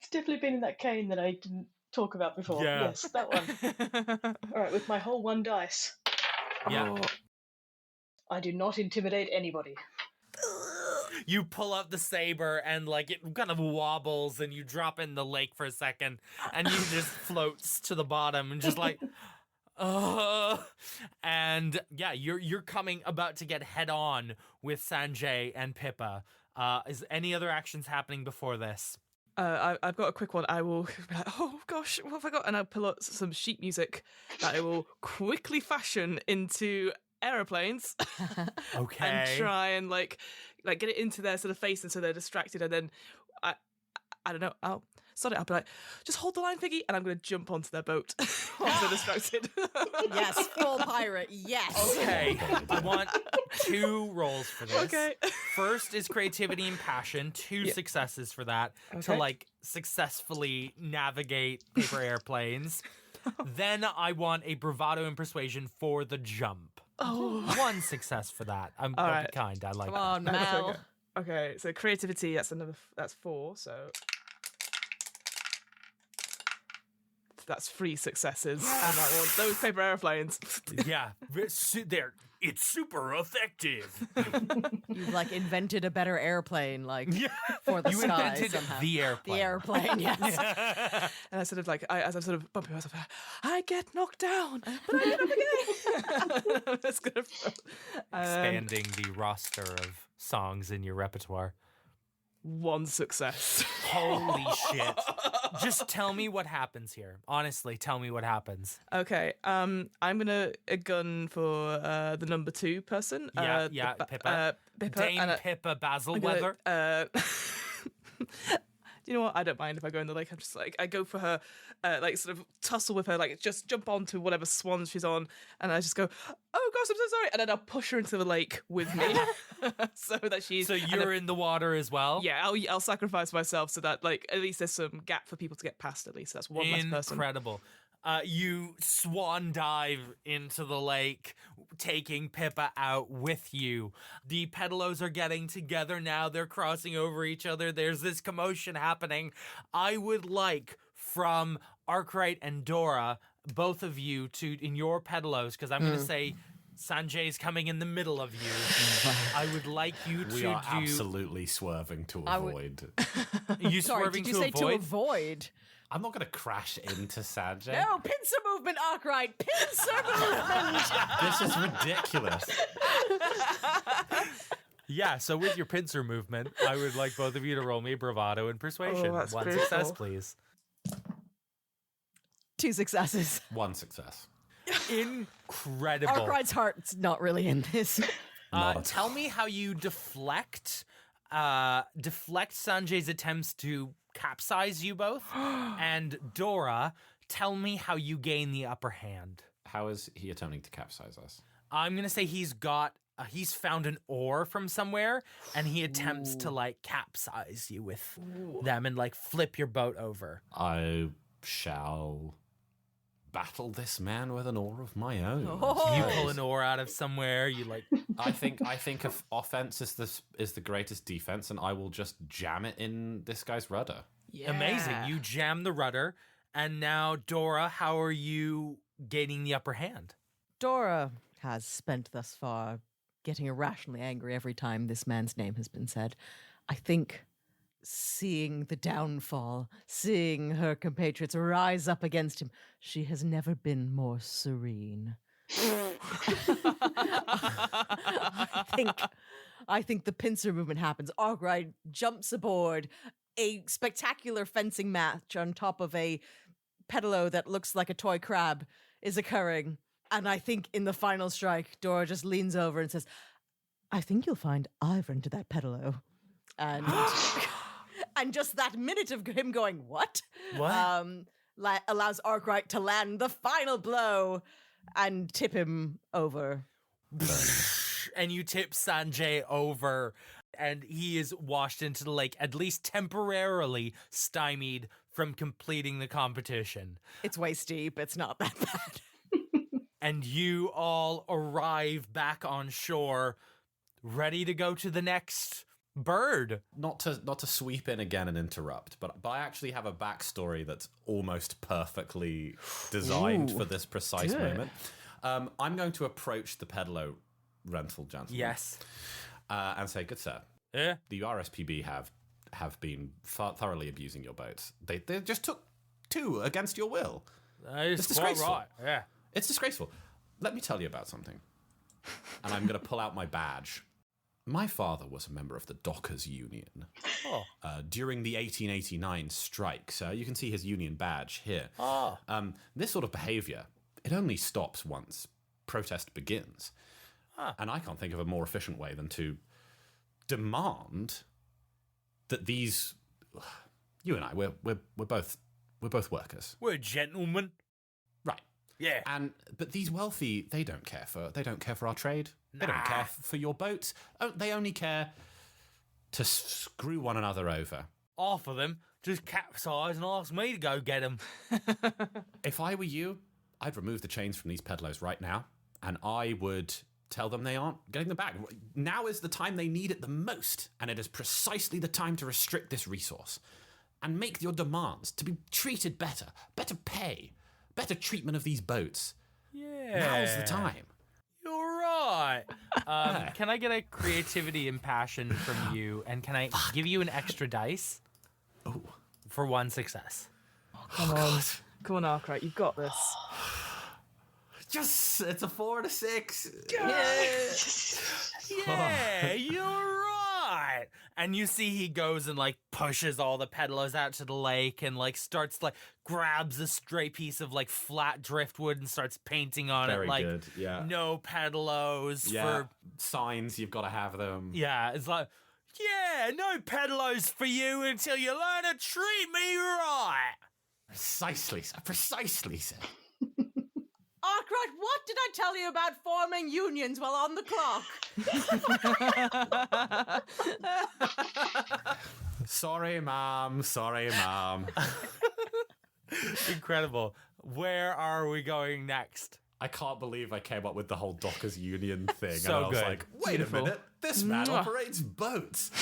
It's definitely been in that cane that I didn't talk about before. Yeah. Yes, that one. All right, with my whole 1 dice, Yeah. I do not intimidate anybody. You pull out the saber and it kind of wobbles and you drop in the lake for a second and you just floats to the bottom and just and yeah, you're about to get head on with Sanjay and Pippa. Is any other actions happening before this? I've got a quick one. I will be like, oh gosh, what have I got? And I'll pull out some sheet music that I will quickly fashion into aeroplanes. Okay. And try and like get it into their sort of face, and so they're distracted. And then I don't know. I'll be like, just hold the line, Figgy, and I'm going to jump onto their boat once they're distracted. Yes, full pirate. Yes. Okay, I want 2 rolls for this. Okay. First is creativity and passion, 2 successes for that to Okay. like successfully navigate paper airplanes. Then I want a bravado and persuasion for the jump. Oh. 1 success for that. I'm All don't right. be kind. I like Come that. on, Mel. Okay, so creativity, that's 4, so that's 3 successes. And I want those paper airplanes. Yeah, it's super effective. You've like invented a better airplane, like Yeah. for the You sky invented somehow. the airplane. The airplane, yes. And I sort of like, as I'm sort of bumping myself, I get knocked down, but I get up again. I'm just gonna Expanding the roster of songs in your repertoire. 1 success. Holy shit. Just tell me what happens here. Honestly, tell me what happens. Okay, I'm gonna gun for the number 2 person. Pippa. Pippa. Dame and, Pippa I'm Basilweather. gonna, you know what? I don't mind if I go in the lake. I'm just like, I go for her, like sort of tussle with her, like just jump onto whatever swan she's on, and I just go, oh gosh, I'm so sorry, and then I'll push her into the lake with me, so that she's. So you're in the water as well? Yeah, I'll sacrifice myself so that like at least there's some gap for people to get past. At least that's one less person. Incredible. You swan dive into the lake, taking Pippa out with you. The pedalos are getting together now. They're crossing over each other. There's this commotion happening. I would like from Arkwright and Dora, both of you, to in your pedalos, because I'm going to say Sanjay's coming in the middle of you. I would like you to We do. are absolutely swerving to avoid. You Sorry, swerving did you to say avoid? to avoid? I'm not going to crash into Sanjay. No, pincer movement, Arkwright. Pincer movement. This is ridiculous. Yeah, so with your pincer movement, I would like both of you to roll me bravado and persuasion. Oh, that's 1 beautiful. success, please. 2 successes. 1 success. Incredible. Arkwright's heart's not really in this. Not at Tell me how you deflect Sanjay's attempts to capsize you both. And Dora, tell me how you gain the upper hand. How is he attempting to capsize us? I'm going to say he's found an oar from somewhere, and he attempts to like capsize you with them and like flip your boat over. I shall battle this man with an oar of my own. Oh. You pull an oar out of somewhere, you like I think if offense is the greatest defense, and I will just jam it in this guy's rudder. amazing. You jam the rudder, and now Dora, how are you gaining the upper hand? Dora has spent thus far getting irrationally angry every time this man's name has been said. I think seeing the downfall, seeing her compatriots rise up against him, she has never been more serene. I think the pincer movement happens. Arkwright jumps aboard. A spectacular fencing match on top of a pedalo that looks like a toy crab is occurring. And I think in the final strike, Dora just leans over and says, I think you'll find Ivor into that pedalo. And and just that minute of him going, what? What? Allows Arkwright to land the final blow and tip him over. And you tip Sanjay over, and he is washed into the lake, at least temporarily stymied from completing the competition. It's waist deep. It's not that bad. And you all arrive back on shore, ready to go to the next bird. Not to sweep in again and interrupt, but I actually have a backstory that's almost perfectly designed for this precise moment. I'm going to approach the pedalo rental gentleman. Yes. And say, good sir, Yeah. the RSPB have been thoroughly abusing your boats. They just took 2 against your will. It's quite disgraceful. right. Yeah. It's disgraceful. Let me tell you about something. And I'm going to pull out my badge. My father was a member of the Dockers Union during the 1889 strikes. You can see his union badge here. This sort of behaviour, it only stops once protest begins. And I can't think of a more efficient way than to demand that these... You and I, we're both workers. We're gentlemen. Right. Yeah. But these wealthy, they don't care for our trade. They don't care for your boats. They only care to screw one another over. Half of them just capsize and ask me to go get them. If I were you, I'd remove the chains from these pedlos right now, and I would tell them they aren't getting them back. Now is the time they need it the most, and it is precisely the time to restrict this resource and make your demands to be treated better pay, better treatment of these boats. Yeah. Now's the time. You're right. Can I get a creativity and passion from you? And can I give you an extra dice? Oh. For one success. Come on. Come on, Arkwright. You've got this. Just, it's a 4 and a 6. Yeah, you're right. And you see he goes and like pushes all the peddlers out to the lake and like starts like grabs a stray piece of like flat driftwood and starts painting on Very it like good, yeah. No pedlos Yeah, signs, you've got to have them. Yeah, it's like, yeah, no peddlos for you until you learn to treat me right. Precisely, sir. Arkwright, what did I tell you about forming unions while on the clock? Sorry, Mom. Incredible. Where are we going next? I can't believe I came up with the whole Dockers Union thing. So and I was good. like, wait Beautiful. a minute, this man operates boats.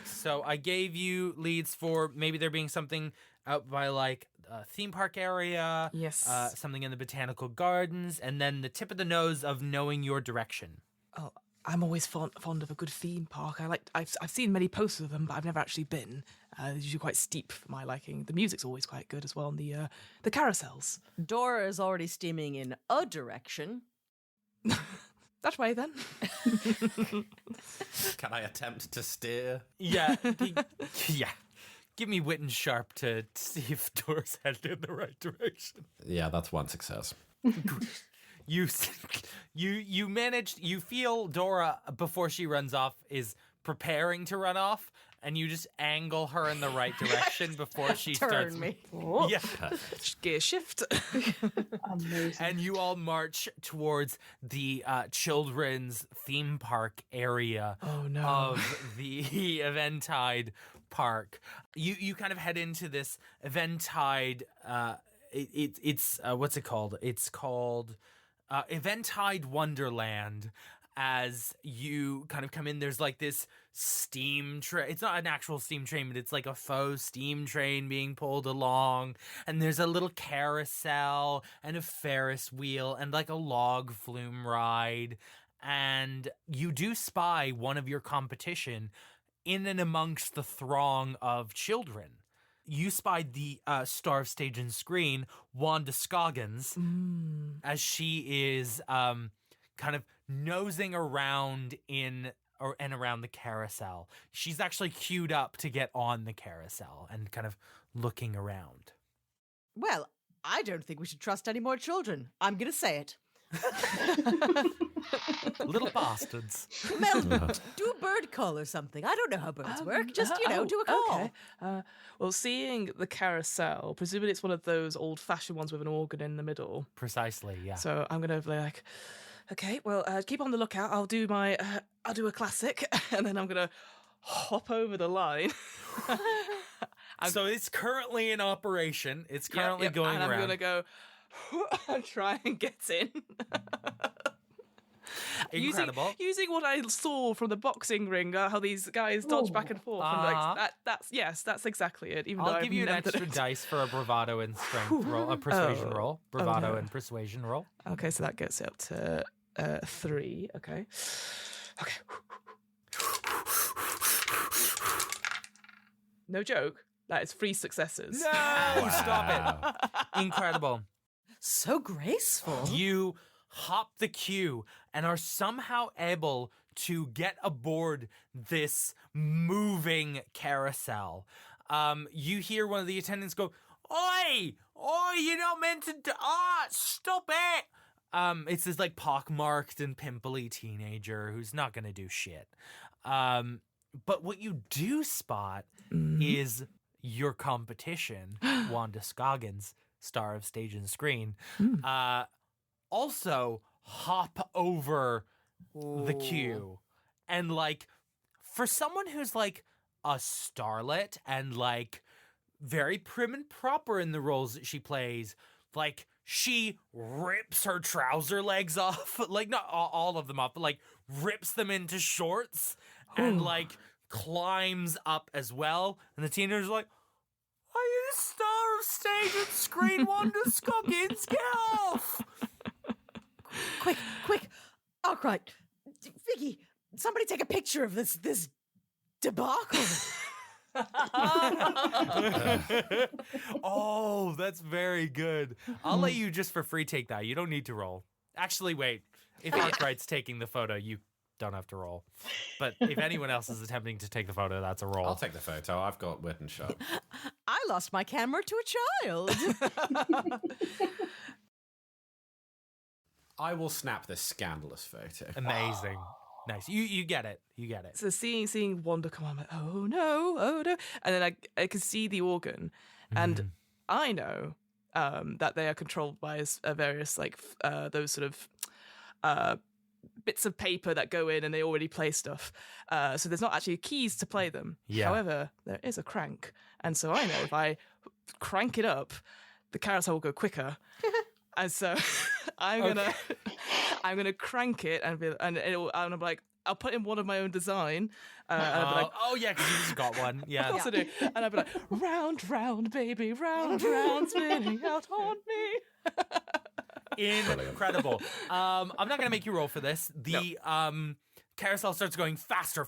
So I gave you leads for maybe there being something out by like a theme park area. Yes. Something in the botanical gardens, and then the tip of the nose of knowing your direction. Oh, I'm always fond of a good theme park. I've seen many posters of them, but I've never actually been. They're usually quite steep for my liking. The music's always quite good as well, and the carousels. Dora is already steaming in a direction. That way, then. Can I attempt to steer? Yeah. Yeah. Give me wit and sharp to see if Dora's headed in the right direction. Yeah, that's one success. You managed. You feel Dora before she runs off is preparing to run off, and you just angle her in the right direction before she starts. Turn me. Yeah. Gear shift. Amazing. And you all march towards the children's theme park area of the Eventide Park. You kind of head into this Eventide. It's what's it called? It's called Eventide Wonderland. As you kind of come in, there's like this steam train. It's not an actual steam train, but it's like a faux steam train being pulled along. And there's a little carousel and a Ferris wheel and like a log flume ride. And you do spy one of your competition in and amongst the throng of children. You spied the star of stage and screen, Wanda Scoggins, as she is kind of nosing around and around the carousel. She's actually queued up to get on the carousel and kind of looking around. Well, I don't think we should trust any more children. I'm going to say it. Little bastards. Mel, do a bird call or something. I don't know how birds work. Just, do a call. Okay. Well, seeing the carousel, presumably it's one of those old-fashioned ones with an organ in the middle. Precisely, yeah. So I'm going to be like, okay, well, keep on the lookout. I'll do a classic, and then I'm going to hop over the line. So it's currently in operation. It's currently going and around. I'm going to go and try and get in. Incredible. Using what I saw from the boxing ring, how these guys dodge back and forth. And like, that's exactly it. Even though I'll give you an I've never extra done it. dice for a bravado and strength roll, a persuasion roll. Bravado and persuasion roll. Okay, so that gets it up to 3. Okay. No joke. That is 3 successes. No, stop it. Incredible. So graceful. You hop the queue and are somehow able to get aboard this moving carousel. You hear one of the attendants go, "Oi! Oi, you're not meant to stop it!" It's this like pockmarked and pimply teenager who's not gonna do shit. But what you do spot is your competition, Wanda Scoggins, star of stage and screen, also hop over the queue. And like, for someone who's like a starlet and like very prim and proper in the roles that she plays, like she rips her trouser legs off, like not all of them off, but like rips them into shorts and like climbs up as well. And the teenager's like, "Are you the star of stage and screen, Wanda Scoggins? Get off!" Quick. Arkwright, Figgy, somebody take a picture of this debacle. Oh, that's very good. I'll let you just for free take that. You don't need to roll. Actually, wait. If Arkwright's taking the photo, you don't have to roll. But if anyone else is attempting to take the photo, that's a roll. I'll take the photo. I've got wit and shot. I lost my camera to a child. I will snap this scandalous photo. Amazing. Nice. You get it. You get it. So seeing Wanda come on, I'm like, oh no, and then I can see the organ, and I know that they are controlled by various like those sort of bits of paper that go in and they already play stuff. So there's not actually keys to play them. Yeah. However, there is a crank, and so I know if I crank it up, the carousel will go quicker. And so I'm gonna crank it and I'll be like, I'll put in one of my own design. And I'll be like, oh yeah, because you just got one. Yeah. of course I do. And I'll be like, round, round, baby, round, round, spinning out on me. Incredible. I'm not gonna make you roll for this. The carousel starts going faster.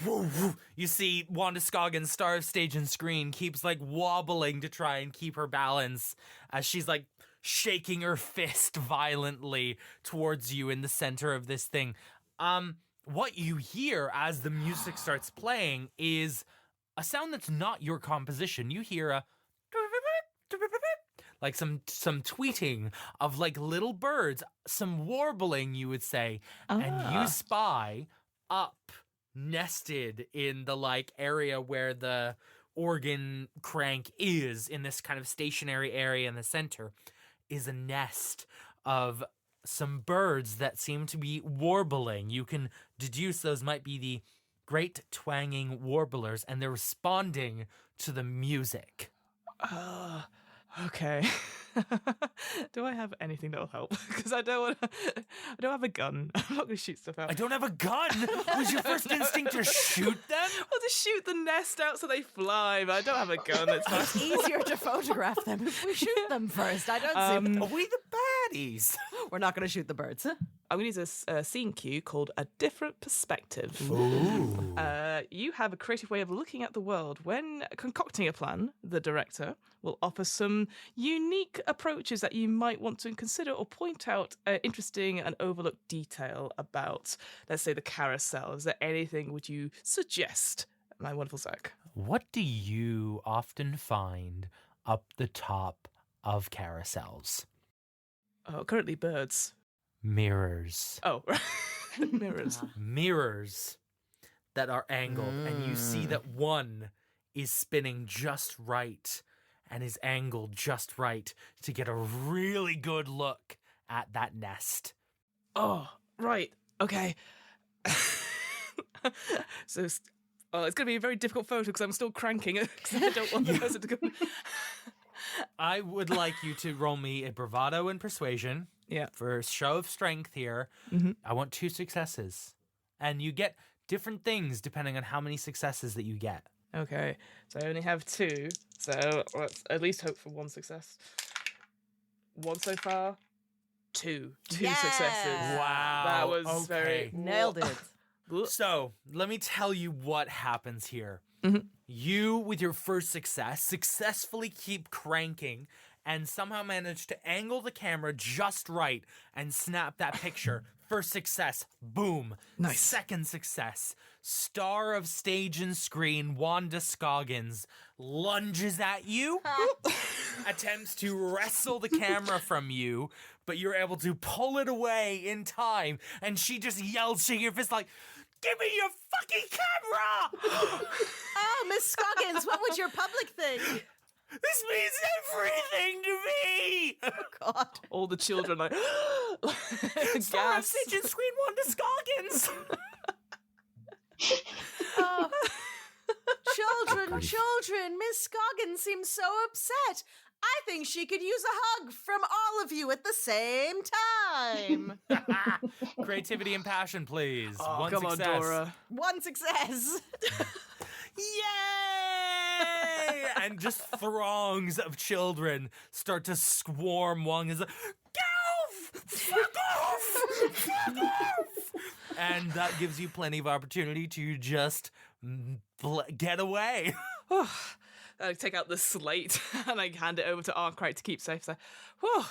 Woo, woo. You see Wanda Scoggins, star of stage and screen, keeps like wobbling to try and keep her balance as she's like shaking her fist violently towards you in the center of this thing. What you hear as the music starts playing is a sound that's not your composition. You hear a like some tweeting of like little birds, some warbling, you would say, and you spy up nested in the like area where the organ crank is, in this kind of stationary area in the center, is a nest of some birds that seem to be warbling. You can deduce those might be the great twanging warblers, and they're responding to the music. Okay. Do I have anything that'll help? Because I don't have a gun. I'm not going to shoot stuff out. I don't have a gun. Was your first instinct to shoot them? Well, to shoot the nest out so they fly, but I don't have a gun. It's fine. It's easier to photograph them if we shoot them first. I don't see. Are we the baddies? We're not going to shoot the birds. Huh? I'm going to use a scene cue called A Different Perspective. Ooh. You have a creative way of looking at the world. When concocting a plan, the director will offer some unique approaches that you might want to consider or point out interesting and overlooked detail about, let's say, the carousel. Is there anything would you suggest, my wonderful Zach? What do you often find up the top of carousels? Oh, currently birds. Mirrors. Oh, mirrors. Mirrors that are angled, and you see that one is spinning just right and is angled just right to get a really good look at that nest. Oh, right. Okay. So it's going to be a very difficult photo because I'm still cranking it because I don't want the person to go. I would like you to roll me a bravado and persuasion. Yeah. For a show of strength here. Mm-hmm. I want 2 successes. And you get different things depending on how many successes that you get. Okay. So I only have 2. So let's at least hope for 1 success. 1 so far. 2 Yeah. successes. Wow. That was okay. very... Nailed it. So, let me tell you what happens here. Mhm. You, with your first success, successfully keep cranking, and somehow manage to angle the camera just right and snap that picture. First success, boom. Nice. Second success, star of stage and screen, Wanda Scoggins lunges at you, attempts to wrestle the camera from you, but you're able to pull it away in time, and she just yells, shaking her fist like, "Give me your fucking camera!" Oh, Miss Scoggins, what would your public think? This means everything to me! God. All the children like Star of gas. stage and screen, Wanda Scoggins! Oh. Children, Miss Scoggins seems so upset. I think she could use a hug from all of you at the same time. Creativity and passion, please. Oh, One come success. on, Dora. One success. Yay! And just throngs of children start to swarm Wong as a Golf! Fuck off! Fuck off! And that gives you plenty of opportunity to just get away. I take out the slate and I hand it over to Arkwright to keep safe. So, whew,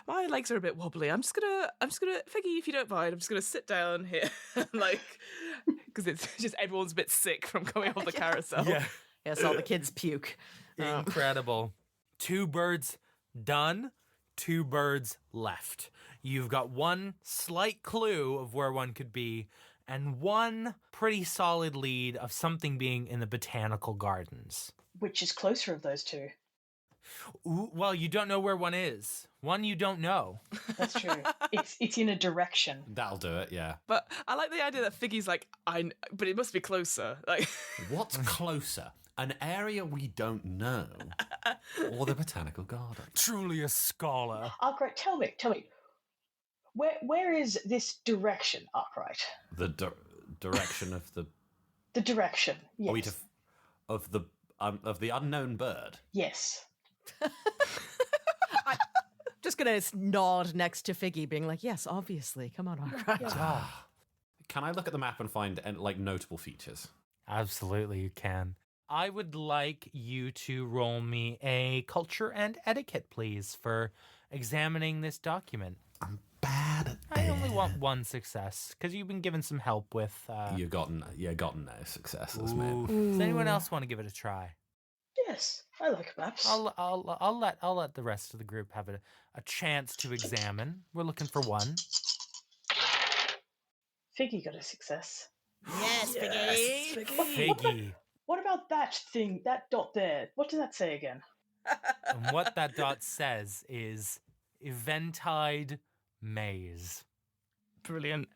my legs are a bit wobbly. I'm just gonna, Figgy, if you don't mind, I'm just gonna sit down here, like, because it's just everyone's a bit sick from coming off the carousel. Yeah. Yes, all the kids puke. Incredible. 2 birds done, 2 birds left. You've got one slight clue of where one could be, and one pretty solid lead of something being in the botanical gardens. Which is closer of those two? Ooh, well, you don't know where one is. One you don't know. That's true. It's in a direction. That'll do it, yeah. But I like the idea that Figgy's like, but it must be closer. Like, What's closer? An area we don't know, or the botanical garden? Truly a scholar. Arkwright, tell me, where is this direction, Arkwright? The direction of the The direction, yes. are we of the unknown bird. Yes. Just gonna nod next to Figgy, being like, "Yes, obviously. Come on, Arkwright." Can I look at the map and find like notable features? Absolutely, you can. I would like you to roll me a culture and etiquette, please, for examining this document. I'm bad at I only want 1 success, because you've been given some help with... You gotten no successes, Ooh. man. Does anyone else want to give it a try? Yes, I like maps. I'll let the rest of the group have a chance to examine. We're looking for 1. Figgy got a success. Yes, Figgy. Figgy. What about that thing, that dot there? What does that say again? And what that dot says is Eventide Maze. brilliant.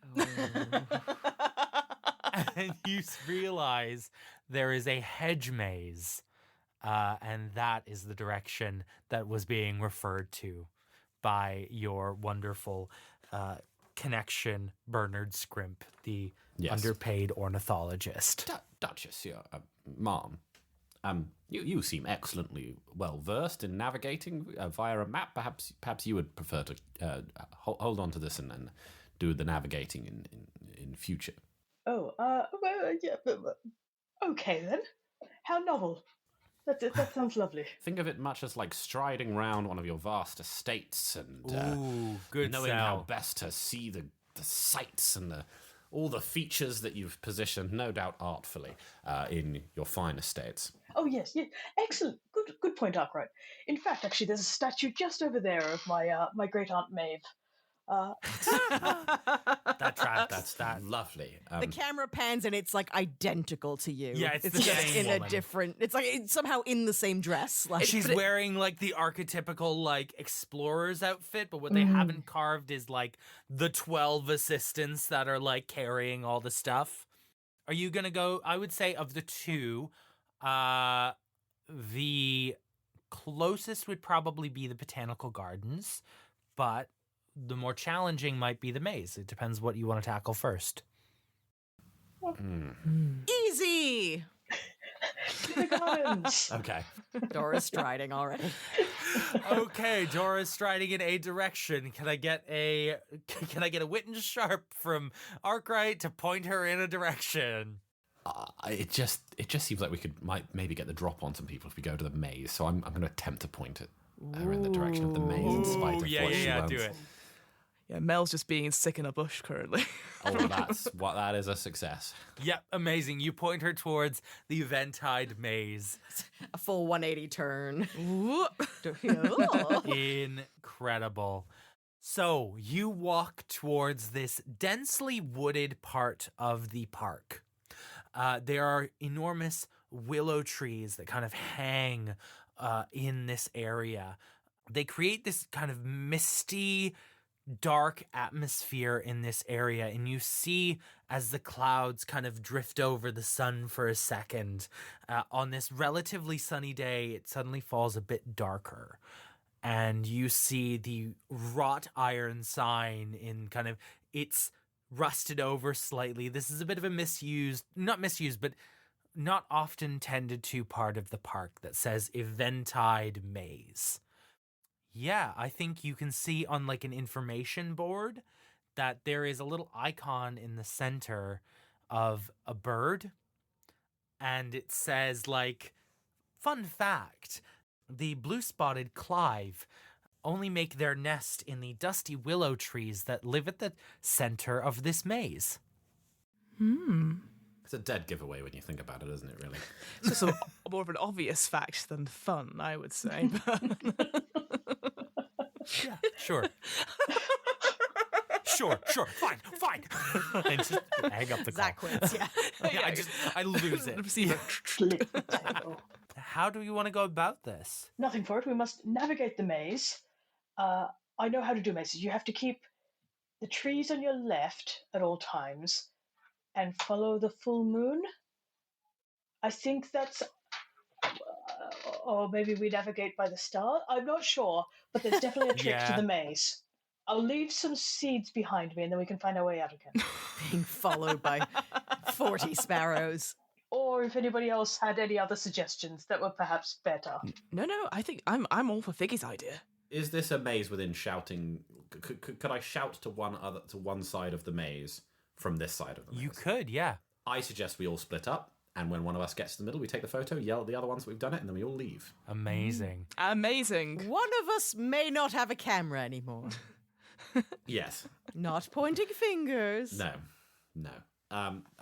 And you realize there is a hedge maze, and that is the direction that was being referred to by your wonderful connection, Bernard Scrimp, the Yes. underpaid ornithologist. Duchess, Mom, you seem excellently well versed in navigating via a map. Perhaps you would prefer to hold on to this and do the navigating in future. Oh, well, yeah, okay then. How novel. That sounds lovely. Think of it much as like striding round one of your vast estates and Ooh, good knowing sell. how best to see the sights and all the features that you've positioned, no doubt artfully, in your fine estates. Oh yes, yeah, excellent. Good point, Arkwright. In fact, actually, there's a statue just over there of my great aunt Maeve. That tracks. That's that. lovely. The camera pans and it's like identical to you. Yeah, it's the just same in woman. a different. It's like it's somehow in the same dress. Like She's wearing like the archetypical like explorer's outfit, but what they haven't carved is like the 12 assistants that are like carrying all the stuff. Are you gonna go? I would say of the two, the closest would probably be the botanical gardens, but the more challenging might be the maze. It depends what you want to tackle first. easy. The gardens. Okay. Dora's striding already. Okay, Dora's striding in a direction. Can I get a wit and sharp from Arkwright to point her in a direction? It just seems like we might maybe get the drop on some people if we go to the maze. So I'm going to attempt to point it her in the direction of the maze in spite of what she wants. do it. Yeah, Mel's just being sick in a bush currently. Oh, that is a success. Yep, amazing. You point her towards the Eventide maze. A full 180 turn. Whoop. Incredible. So you walk towards this densely wooded part of the park. There are enormous willow trees that kind of hang in this area. They create this kind of misty, dark atmosphere in this area, and you see as the clouds kind of drift over the sun for a second, on this relatively sunny day, it suddenly falls a bit darker. And you see the wrought iron sign in kind of, it's rusted over slightly. This is a bit of a not misused, but not often tended to part of the park that says Eventide Maze. Yeah, I think you can see on like an information board that there is a little icon in the center of a bird. And it says like, fun fact, the blue-spotted Clive only make their nest in the dusty willow trees that live at the center of this maze. It's a dead giveaway when you think about it, isn't it, really? It's just more of an obvious fact than fun, I would say. Yeah, sure. Sure, fine. And just hang up the call. Zach quits, yeah. Yeah, I lose it. Flip the table. How do you want to go about this? Nothing for it. We must navigate the maze. I know how to do mazes. You have to keep the trees on your left at all times and follow the full moon. I think that's... or maybe we navigate by the star. I'm not sure, but there's definitely a trick to the maze. I'll leave some seeds behind me and then we can find our way out again. Being followed by 40 sparrows. Or if anybody else had any other suggestions that were perhaps better. No, I think I'm all for Figgy's idea. Is this a maze within shouting? Could I shout to one side of the maze from this side of the maze? You could, yeah. I suggest we all split up, and when one of us gets to the middle, we take the photo, yell at the other ones that we've done it, and then we all leave. Amazing. Amazing. One of us may not have a camera anymore. Yes. Not pointing fingers. No.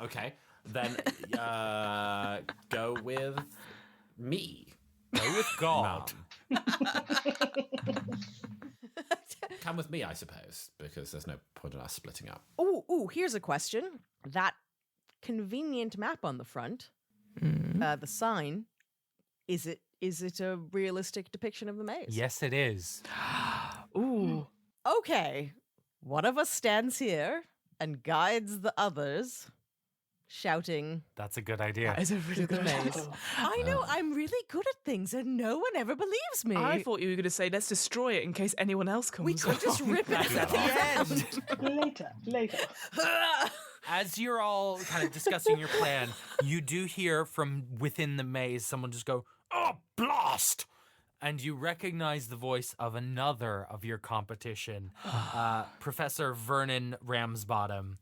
Okay. Then go with me. Go with God. Come with me, I suppose, because there's no point in us splitting up. Ooh, here's a question. That convenient map on the front, the sign, is it a realistic depiction of the maze? Yes, it is. Ooh. Okay, one of us stands here and guides the others, shouting. That's a good idea. That is a really good maze. I know, I'm really good at things and no one ever believes me. I thought you were going to say, let's destroy it in case anyone else comes we could just rip it at the end. Later. As you're all kind of discussing your plan, you do hear from within the maze someone just go, "Oh, blast!" And you recognize the voice of another of your competition, Professor Vernon Ramsbottom,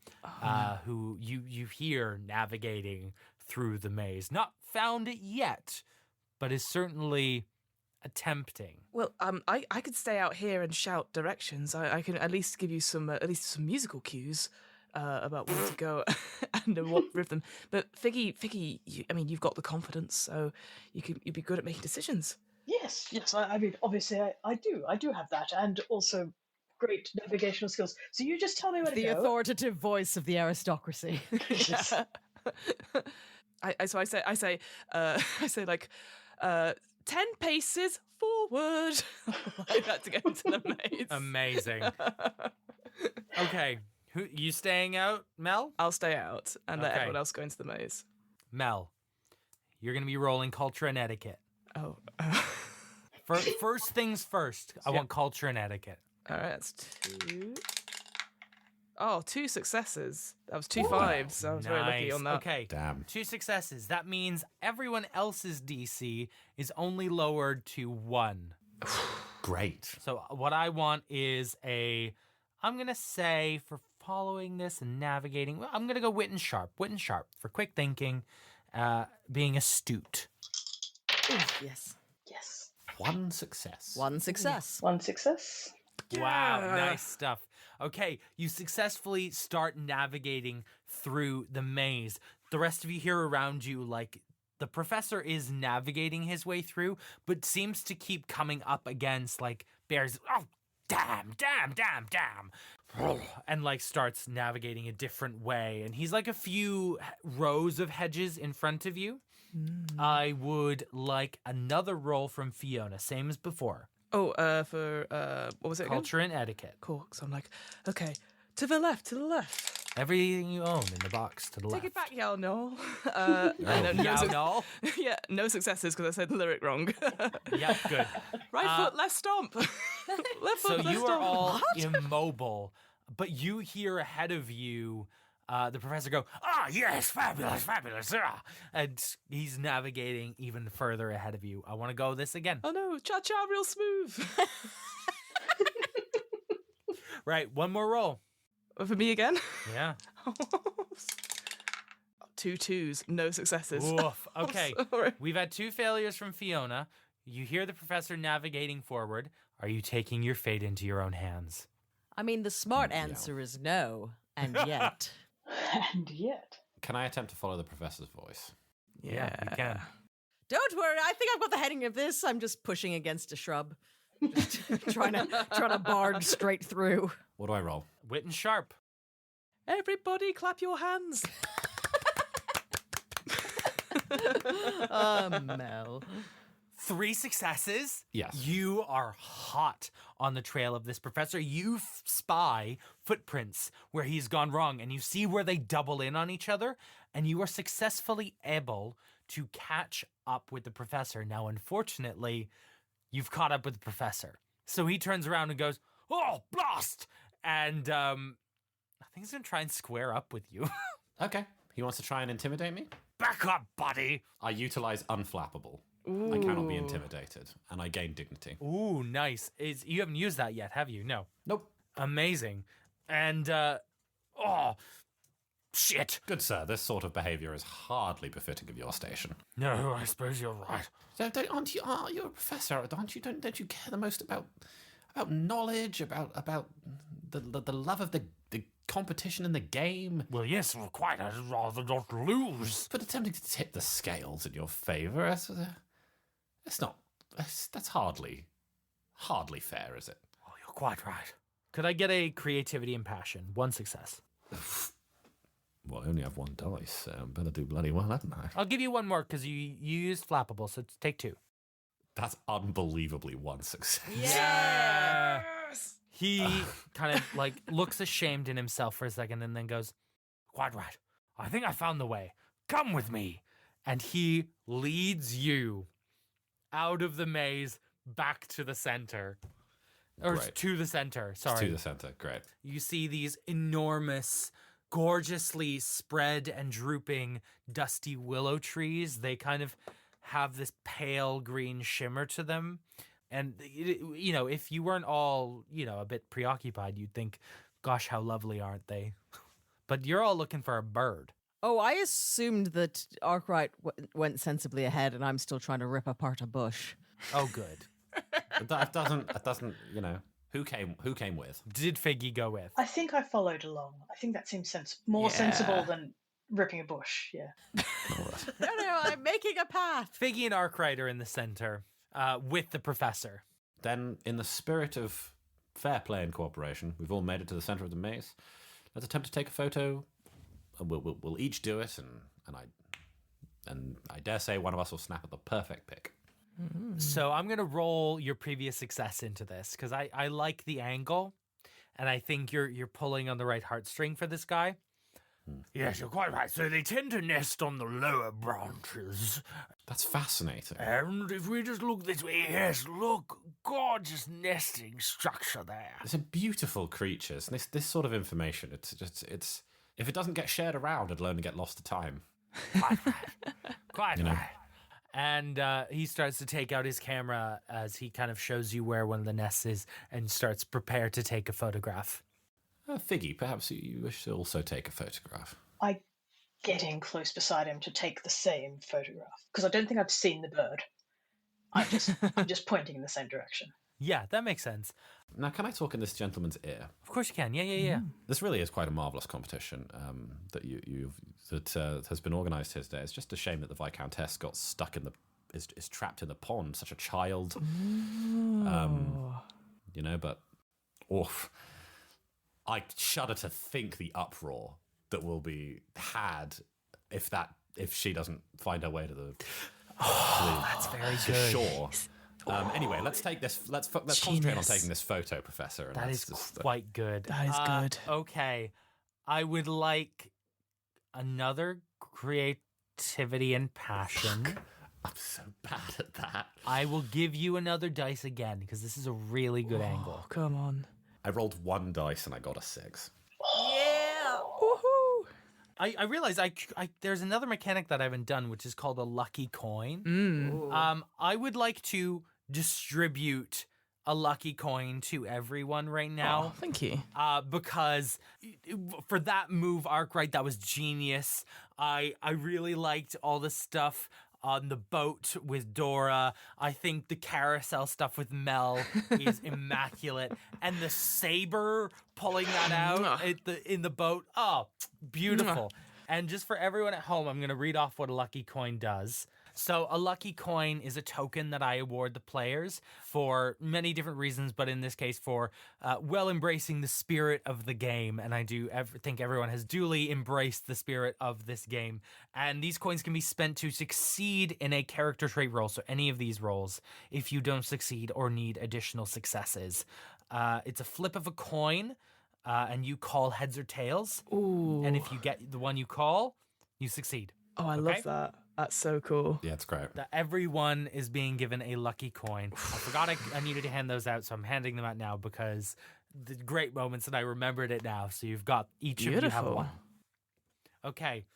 who you hear navigating through the maze. Not found it yet, but is certainly attempting. Well, I could stay out here and shout directions. I can at least give you some musical cues about where to go and what rhythm. But Figgy, you've got the confidence, so you'd be good at making decisions. Yes. I mean, obviously, I do have that, and also great navigational skills. So you just tell me where to go. The authoritative voice of the aristocracy. Yes. I say 10 paces forward, like that to get into the maze. Amazing. Okay, who you staying out, Mel? I'll stay out and let Okay. everyone else go into the maze. Mel, you're going to be rolling culture and etiquette. Oh. First things first. I want culture and etiquette. All right, that's 2. Oh, 2 successes. That was 2 5s. So I was very lucky on that. Okay. Damn. 2 successes. That means everyone else's DC is only lowered to 1. Great. So what I want is I'm going to say for following this and navigating, I'm going to go wit and sharp for quick thinking, being astute. Ooh, yes. One success. One success. One success. Wow, nice stuff. Okay, you successfully start navigating through the maze. The rest of you here around you, like, the professor is navigating his way through, but seems to keep coming up against, like, bears. Oh, damn. And, like, starts navigating a different way. And he's, like, a few rows of hedges in front of you. I would like another roll from Fiona, same as before. Oh, for, what was it again? Culture and etiquette. Cool. So I'm like, okay, to the left. Everything you own in the box to the left. Take it back, y'all, no. No. Yeah, no successes because I said the lyric wrong. Yeah, good. Right foot, left stomp. Left So foot, left you stomp. are all immobile, but you hear ahead of you the professor go, yes, fabulous. And he's navigating even further ahead of you. I want to go this again. Oh no, cha-cha real smooth. Right, one more roll. For me again? Yeah. 2 twos, no successes. Oof. Okay, Sorry. we've had 2 failures from Fiona. You hear the professor navigating forward. Are you taking your fate into your own hands? I mean, the smart answer is no, and yet. And yet. Can I attempt to follow the professor's voice? Yeah, you can. Don't worry, I think I've got the heading of this. I'm just pushing against a shrub. Just trying to barge straight through. What do I roll? Wit and sharp. Everybody clap your hands. Mel. 3 successes? Yes. You are hot on the trail of this professor. You spy footprints where he's gone wrong, and you see where they double in on each other, and you are successfully able to catch up with the professor. Now, unfortunately, you've caught up with the professor. So he turns around and goes, "Oh, blast!" And I think he's going to try and square up with you. Okay. He wants to try and intimidate me? Back up, buddy. I utilize unflappable. I cannot be intimidated, and I gain dignity. Ooh, nice. You haven't used that yet, have you? No. Nope. Amazing. And, shit. Good sir, this sort of behaviour is hardly befitting of your station. No, I suppose you're right. Aren't you? You're a professor, don't you care the most about knowledge, about the love of the competition in the game? Well, yes, quite. I'd rather not lose. But attempting to tip the scales in your favour, that's hardly fair, is it? Oh, you're quite right. Could I get a creativity and passion? 1 success. Well, I only have 1 dice, so better do bloody well, hadn't I? I'll give you 1 more because you used flappable, so take 2. That's unbelievably 1 success. Yeah. He kind of like looks ashamed in himself for a second and then goes, "Quite right. I think I found the way. Come with me." And he leads you out of the maze back to the center. Or Great. to the center, sorry. To the centre, great. You see these enormous, gorgeously spread and drooping dusty willow trees. They kind of have this pale green shimmer to them. And, you know, if you weren't all, a bit preoccupied, you'd think, gosh, how lovely aren't they? But you're all looking for a bird. Oh, I assumed that Arkwright went sensibly ahead and I'm still trying to rip apart a bush. Oh, good. That doesn't, who came with? Did Figgy go with? I think I followed along. I think that seems more sensible than ripping a bush, yeah. No, I'm making a path. Figgy and Arkwright are in the center with the professor. Then, in the spirit of fair play and cooperation, we've all made it to the centre of the maze. Let's attempt to take a photo. We'll each do it, and I dare say one of us will snap at the perfect pic. So I'm going to roll your previous success into this because I like the angle, and I think you're pulling on the right heartstring for this guy. Yes, you're quite right. So they tend to nest on the lower branches. That's fascinating. And if we just look this way, yes, look, gorgeous nesting structure there. It's a beautiful creatures. This sort of information, it's if it doesn't get shared around, it'll only get lost to time. Quite right. Quite right. And he starts to take out his camera as he kind of shows you where one of the nests is and starts prepare to take a photograph. Figgy, perhaps you wish to also take a photograph. I get in close beside him to take the same photograph because I don't think I've seen the bird. I'm just pointing in the same direction. Yeah, that makes sense. Now, can I talk in this gentleman's ear? Of course you can. Yeah. This really is quite a marvellous competition that has been organised here today. It's just a shame that the Viscountess got stuck is trapped in the pond, such a child. But I shudder to think the uproar that will be had if she doesn't find her way to the that's very good. shore. Anyway, let's take this. Let's concentrate on taking this photo, Professor. That is quite good. That is good. Okay, I would like another creativity and passion. I'm so bad at that. I will give you another dice again because this is a really good angle. Come on. I rolled 1 dice and I got a 6. Yeah. Woohoo! I realize there's another mechanic that I haven't done, which is called a lucky coin. I would like to distribute a lucky coin to everyone right now. Oh, thank you. Because for that move, Arkwright, that was genius. I really liked all the stuff on the boat with Dora. I think the carousel stuff with Mel is immaculate. And the saber pulling that out in the boat. Oh, beautiful. And just for everyone at home, I'm going to read off what a lucky coin does. So a lucky coin is a token that I award the players for many different reasons, but in this case for well embracing the spirit of the game. And I do think everyone has duly embraced the spirit of this game. And these coins can be spent to succeed in a character trait roll. So any of these rolls, if you don't succeed or need additional successes. It's a flip of a coin, and you call heads or tails. Ooh. And if you get the one you call, you succeed. Oh, I love that. That's so cool. Yeah, it's great. That everyone is being given a lucky coin. I forgot I needed to hand those out, so I'm handing them out now because the great moments and I remembered it now. So you've got each of you have one. Okay.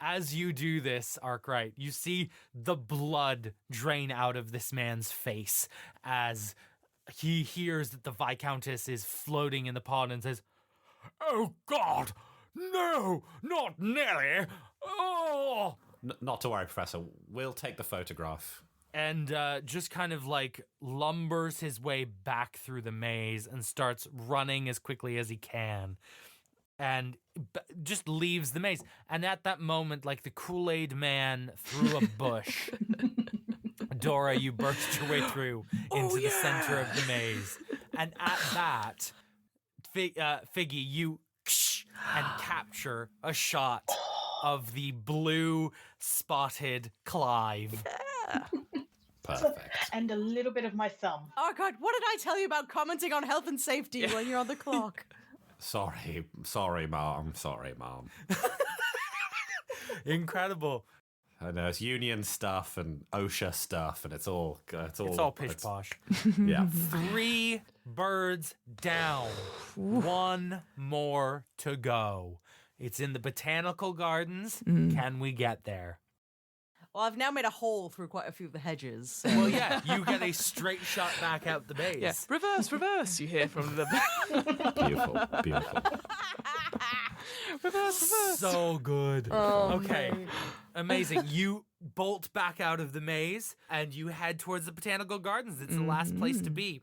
As you do this, Arkwright, you see the blood drain out of this man's face as he hears that the Viscountess is floating in the pond and says, "Oh God, no, not Nellie! Oh!" Not to worry, Professor. We'll take the photograph. And just kind of like lumbers his way back through the maze and starts running as quickly as he can. And just leaves the maze. And at that moment, like the Kool-Aid man through a bush, Dora, you burst your way through into the center of the maze. And at that, Figgy, you and capture a shot of the blue spotted Clive. Yeah. Perfect. And a little bit of my thumb. Oh God, what did I tell you about commenting on health and safety when you're on the clock? Sorry, Mom. Incredible. I know it's union stuff and OSHA stuff, and it's all pish posh. Yeah. 3 birds down. 1 more to go. It's in the botanical gardens. Can we get there? Well, I've now made a hole through quite a few of the hedges. So. Well, yeah, you get a straight shot back out the maze. Yeah. Reverse, you hear from the Beautiful. reverse. So good. Oh, okay. man. Amazing. You bolt back out of the maze and you head towards the botanical gardens. It's the last place to be.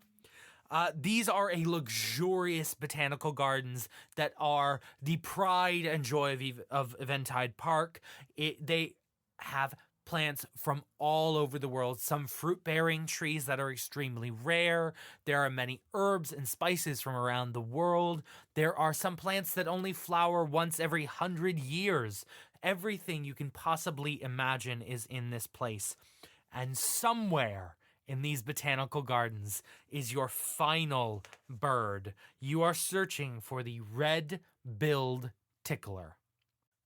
These are a luxurious botanical gardens that are the pride and joy of Eventide Park. They have plants from all over the world, some fruit-bearing trees that are extremely rare. There are many herbs and spices from around the world. There are some plants that only flower once every 100 years. Everything you can possibly imagine is in this place. And somewhere in these botanical gardens is your final bird. You are searching for the red-billed tickler.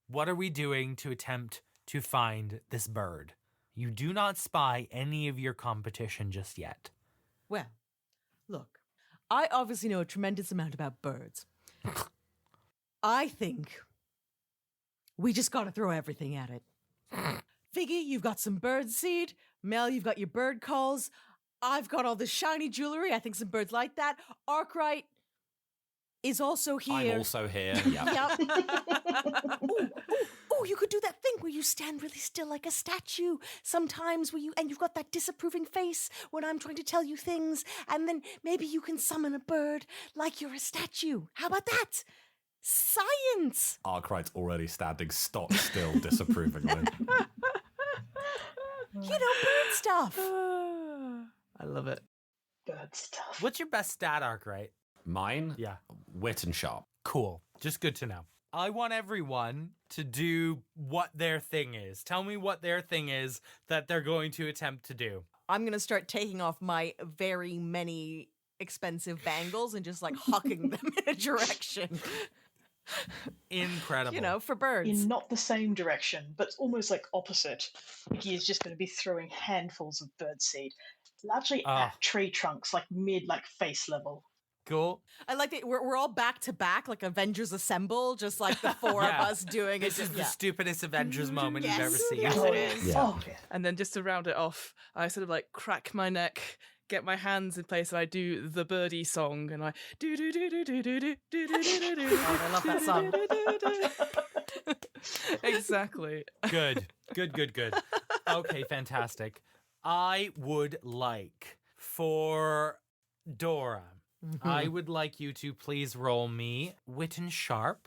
What are we doing to attempt to find this bird? You do not spy any of your competition just yet. Well, look, I obviously know a tremendous amount about birds. I think we just got to throw everything at it. Figgy, you've got some bird seed. Mel, you've got your bird calls. I've got all this shiny jewelry. I think some birds like that. Arkwright is also here. I'm also here. Yeah. Yep. Ooh, Oh, you could do that thing where you stand really still like a statue sometimes and you've got that disapproving face when I'm trying to tell you things, and then maybe you can summon a bird like you're a statue. How about that? Science! Arkwright's already standing stock still disapprovingly. Bird stuff. I love it. Bird stuff. What's your best stat arc, right? Mine? Yeah. Wit and sharp. Cool. Just good to know. I want everyone to do what their thing is. Tell me what their thing is that they're going to attempt to do. I'm going to start taking off my very many expensive bangles and just like hucking them in a direction. Incredible. For birds. In not the same direction, but almost like opposite. He is just going to be throwing handfuls of birdseed, largely at tree trunks, like face level. Cool. I like that we're all back to back, like Avengers Assemble, just like the four of us doing it. This is the stupidest Avengers moment you've ever seen. Yes, it is. Yeah. Oh, yeah. And then just to round it off, I sort of like crack my neck, get my hands in place, and I do the birdie song, and I do do do do do do do do do do do. Oh, I love that song. Exactly. Good. Okay, fantastic. I would like for Dora, I would like you to please roll me wit and sharp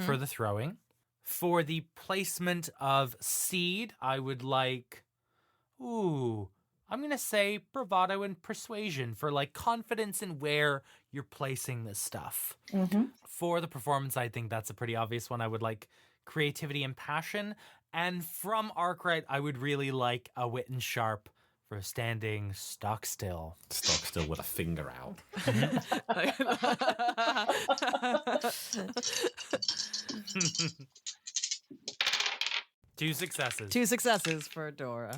for the throwing. For the placement of seed, I would like, I'm going to say bravado and persuasion for like confidence in where you're placing this stuff. For the performance, I think that's a pretty obvious one. I would like creativity and passion. And from Arkwright, I would really like a wit and sharp for standing stock still. Stock still with a finger out. 2 successes. 2 successes for Dora.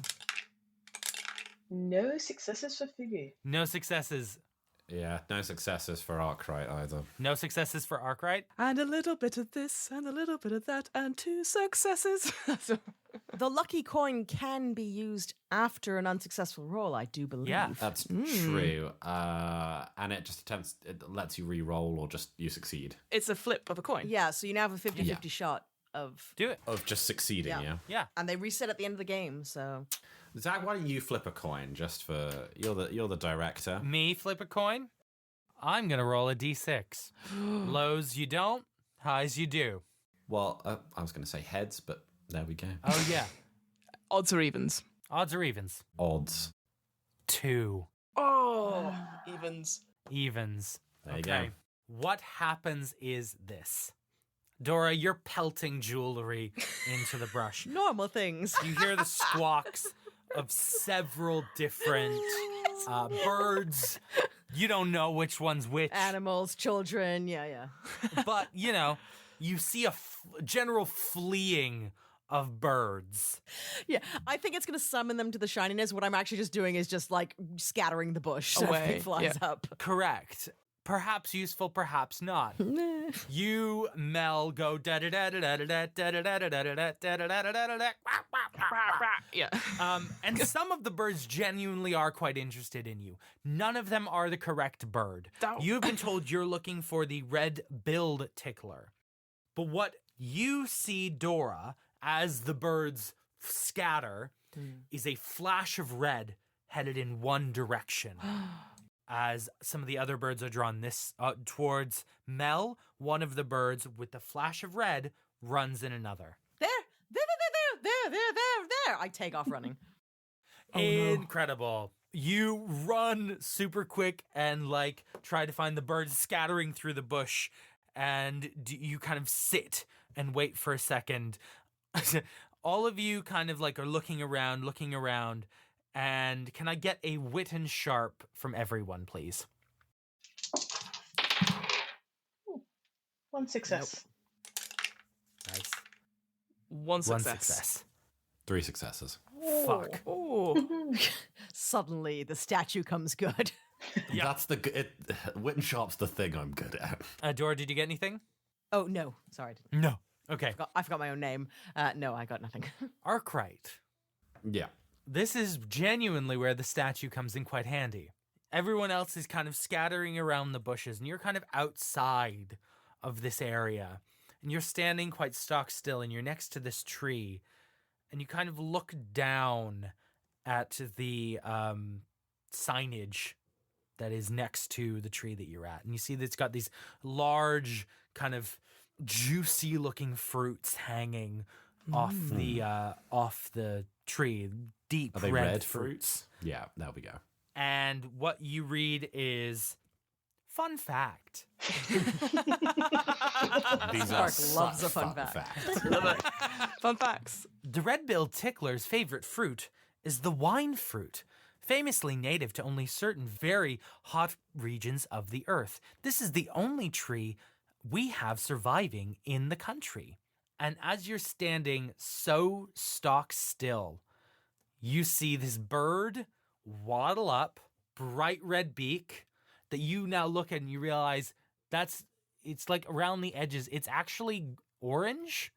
No successes for Figgy. No successes. Yeah, no successes for Arkwright either. No successes for Arkwright. And a little bit of this, and a little bit of that, and 2 successes. The lucky coin can be used after an unsuccessful roll, I do believe. Yeah. That's true. And it lets you re-roll or just you succeed. It's a flip of a coin. Yeah, so you now have a 50-50 shot of... Do it. Of just succeeding, yeah. Yeah. And they reset at the end of the game, so... Zach, why don't you flip a coin just for... You're the director. Me flip a coin? I'm going to roll a d6. Lows you don't, highs you do. Well, I was going to say heads, but there we go. Oh, yeah. Odds or evens? Odds or evens? Odds. 2. Oh, evens. Evens. There you go. What happens is this. Dora, you're pelting jewelry into the brush. Normal things. You hear the squawks of several different birds. You don't know which one's which. Animals, children, yeah. But, you see a general fleeing of birds. Yeah, I think it's going to summon them to the shininess. What I'm actually just doing is just like scattering the bush so Away, everything flies up. Correct. Perhaps useful, perhaps not. You, Mel, go da da da da da da da da da da da da da da da da. Yeah. And some of the birds genuinely are quite interested in you. None of them are the correct bird. You've been told you're looking for the red-billed tickler. But what you see, Dora, as the birds scatter, is a flash of red headed in one direction. As some of the other birds are drawn towards Mel, one of the birds with the flash of red runs in another. There. I take off running. Incredible. You run super quick and try to find the birds scattering through the bush, and you kind of sit and wait for a second. All of you kind of are looking around. And can I get a wit and sharp from everyone, please? Ooh, 1 success. Nice. 1 success. 1 success. 3 successes. Fuck. Oh. Suddenly, the statue comes good. Yeah. That's wit and sharp's the thing I'm good at. Dora, did you get anything? Oh, no. Sorry. No. Okay. I forgot my own name. No, I got nothing. Arkwright. Yeah. This is genuinely where the statue comes in quite handy. Everyone else is kind of scattering around the bushes, and you're kind of outside of this area. And you're standing quite stock still, and you're next to this tree, and you kind of look down at the signage that is next to the tree that you're at. And you see that it's got these large, kind of juicy looking fruits hanging off the tree. Deep Are they red red fruits. Yeah, there we go. And what you read is, fun fact. These are Spark loves such a fun fact. facts. Fun facts. The red-billed tickler's favorite fruit is the wine fruit, famously native to only certain very hot regions of the earth. This is the only tree we have surviving in the country. And as you're standing so stock still, you see this bird waddle up, bright red beak, that you now look at and you realize it's like around the edges. It's actually orange,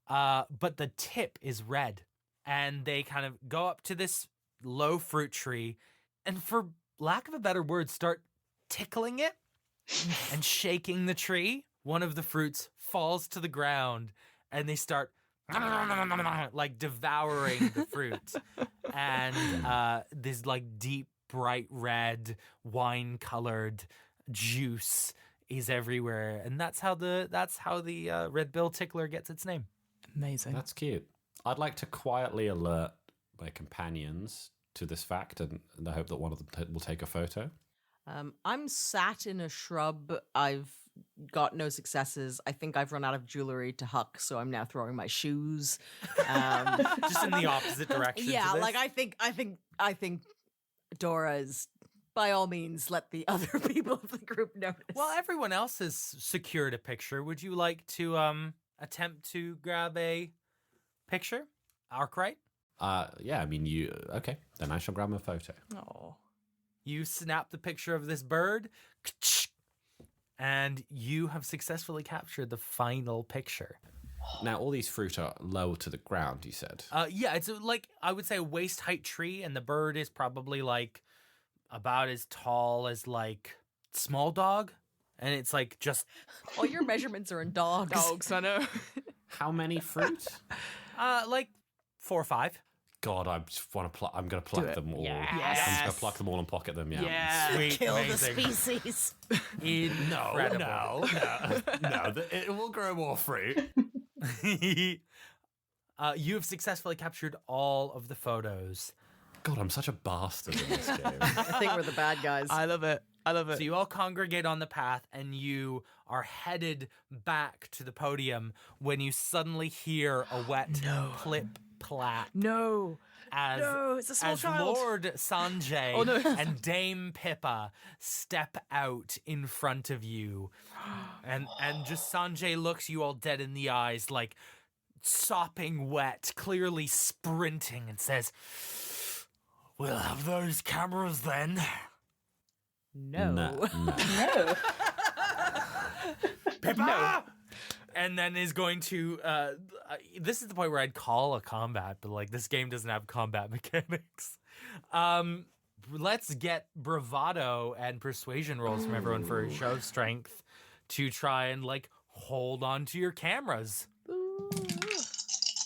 but the tip is red. And they kind of go up to this low fruit tree and, for lack of a better word, start tickling it and shaking the tree. One of the fruits falls to the ground and they start like devouring the fruit. And this like deep, bright red, wine-colored juice is everywhere. And that's how the red-billed tickler gets its name. Amazing. That's cute. I'd like to quietly alert my companions to this fact and I hope that one of them will take a photo. I'm sat in a shrub. I've got no successes. I think I've run out of jewelry to huck, so I'm now throwing my shoes. Just in the opposite direction. Yeah, to this. like I think Dora is, by all means, let the other people of the group notice. Well, everyone else has secured a picture. Would you like to attempt to grab a picture? Arkwright? Yeah, I mean, okay, then I shall grab a photo. Oh. You snap the picture of this bird, and you have successfully captured the final picture. Now, all these fruit are low to the ground, you said. Yeah, it's like, I would say, a waist height tree, and the bird is probably like about as tall as like small dog, and it's like just All your measurements are in dogs. Dogs, I know. How many fruit? like 4 or 5. God, I just want to I'm going to pluck it. them all. Yes. I'm just going to pluck them all and pocket them, yeah. Sweet, Kill amazing. the species. Incredible. No, it will grow more fruit. You have successfully captured all of the photos. God, I'm such a bastard in this game. I think we're the bad guys. I love it. So you all congregate on the path and you are headed back to the podium when you suddenly hear a wet plip plap No. as, it's a small as child. Lord Sanjay Oh, no. and Dame Pippa step out in front of you. And just Sanjay looks you all dead in the eyes, like sopping wet, clearly sprinting, and says, "We'll have those cameras then." No. No. No. Pippa! And then is going to, this is the point where I'd call a combat, but like this game doesn't have combat mechanics. Let's get bravado and persuasion rolls from everyone for a show of strength to try and like hold on to your cameras.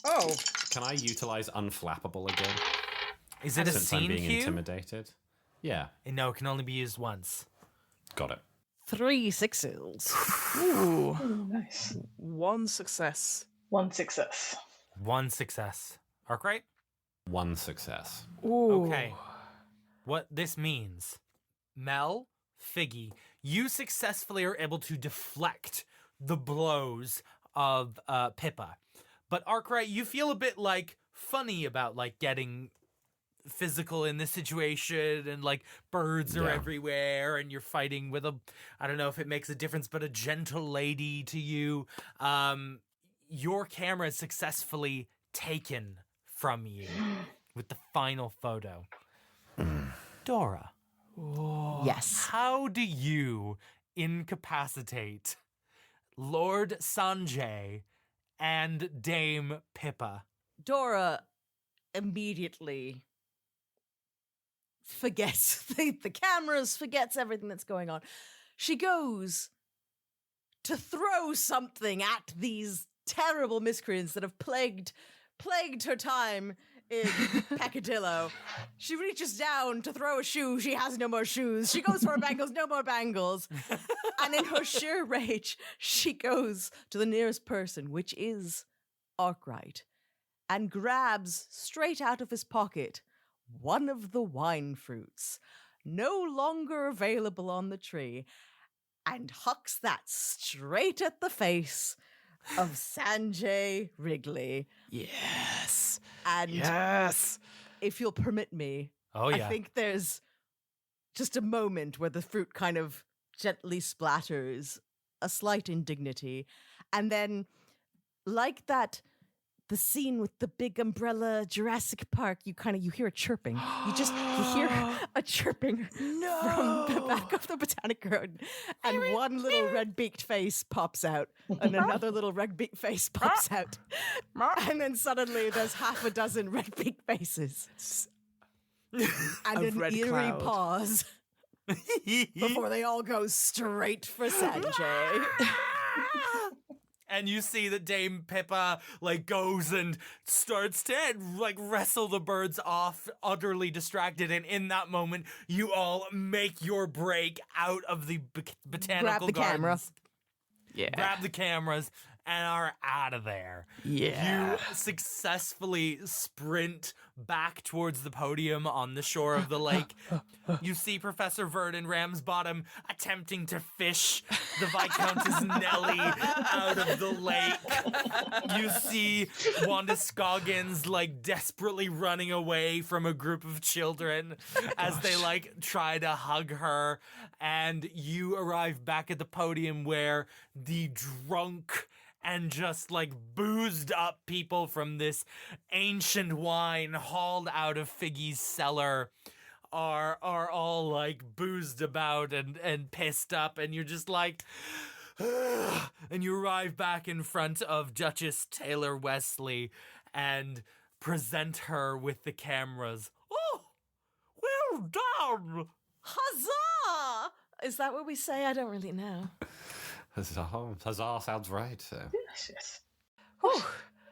Oh. Can I utilize unflappable again? Is it a Since I'm scene being cue? intimidated? Yeah, No, it can only be used once. got it. 3 6s. Ooh. Oh, nice. One success. One success. One success. Arkwright? One success. Ooh. Okay. What this means, Mel, Figgy, you successfully are able to deflect the blows of Pippa. But Arkwright, you feel a bit like funny about like getting physical in this situation, and like birds are Yeah. everywhere and you're fighting with I don't know if it makes a difference, but a gentle lady to you. Your camera is successfully taken from you with the final photo. Dora, Yes. how do you incapacitate Lord Sanjay and Dame Pippa? Dora immediately forgets the cameras, forgets everything that's going on. She goes to throw something at these terrible miscreants that have plagued her time in Peccadillo. She reaches down to throw a shoe. She has no more shoes. She goes for her bangles, no more bangles. And in her sheer rage, she goes to the nearest person, which is Arkwright, and grabs straight out of his pocket one of the wine fruits, no longer available on the tree, and hucks that straight at the face of Sanjay Wrigley. Yes. And yes. if you'll permit me, Oh, yeah. I think there's just a moment where the fruit kind of gently splatters, a slight indignity, and then, like that, the scene with the big umbrella, Jurassic Park, you hear a chirping. You hear a chirping from the back of the Botanic Garden, and one little red-beaked face pops out, and another little red-beaked face pops out, and then suddenly there's half a dozen red-beaked faces, and an red eerie cloud. pause before they all go straight for Sanjay. And you see that Dame Pippa goes and starts to wrestle the birds off, utterly distracted. And in that moment, you all make your break out of the botanical Grab the camera. gardens. Yeah. Grab the cameras and are out of there. Yeah. You successfully sprint back towards the podium on the shore of the lake. You see Professor Verdon Ramsbottom attempting to fish the Viscountess Nellie out of the lake. You see Wanda Scoggins desperately running away from a group of children as they try to hug her. And you arrive back at the podium where the drunk and just boozed up people from this ancient wine hauled out of Figgy's cellar are all boozed about and pissed up, and you're just and you arrive back in front of Duchess Taylor Wesley and present her with the cameras. Oh, well done! Huzzah! Is that what we say? I don't really know. Huzzah sounds right. Yes. Whew.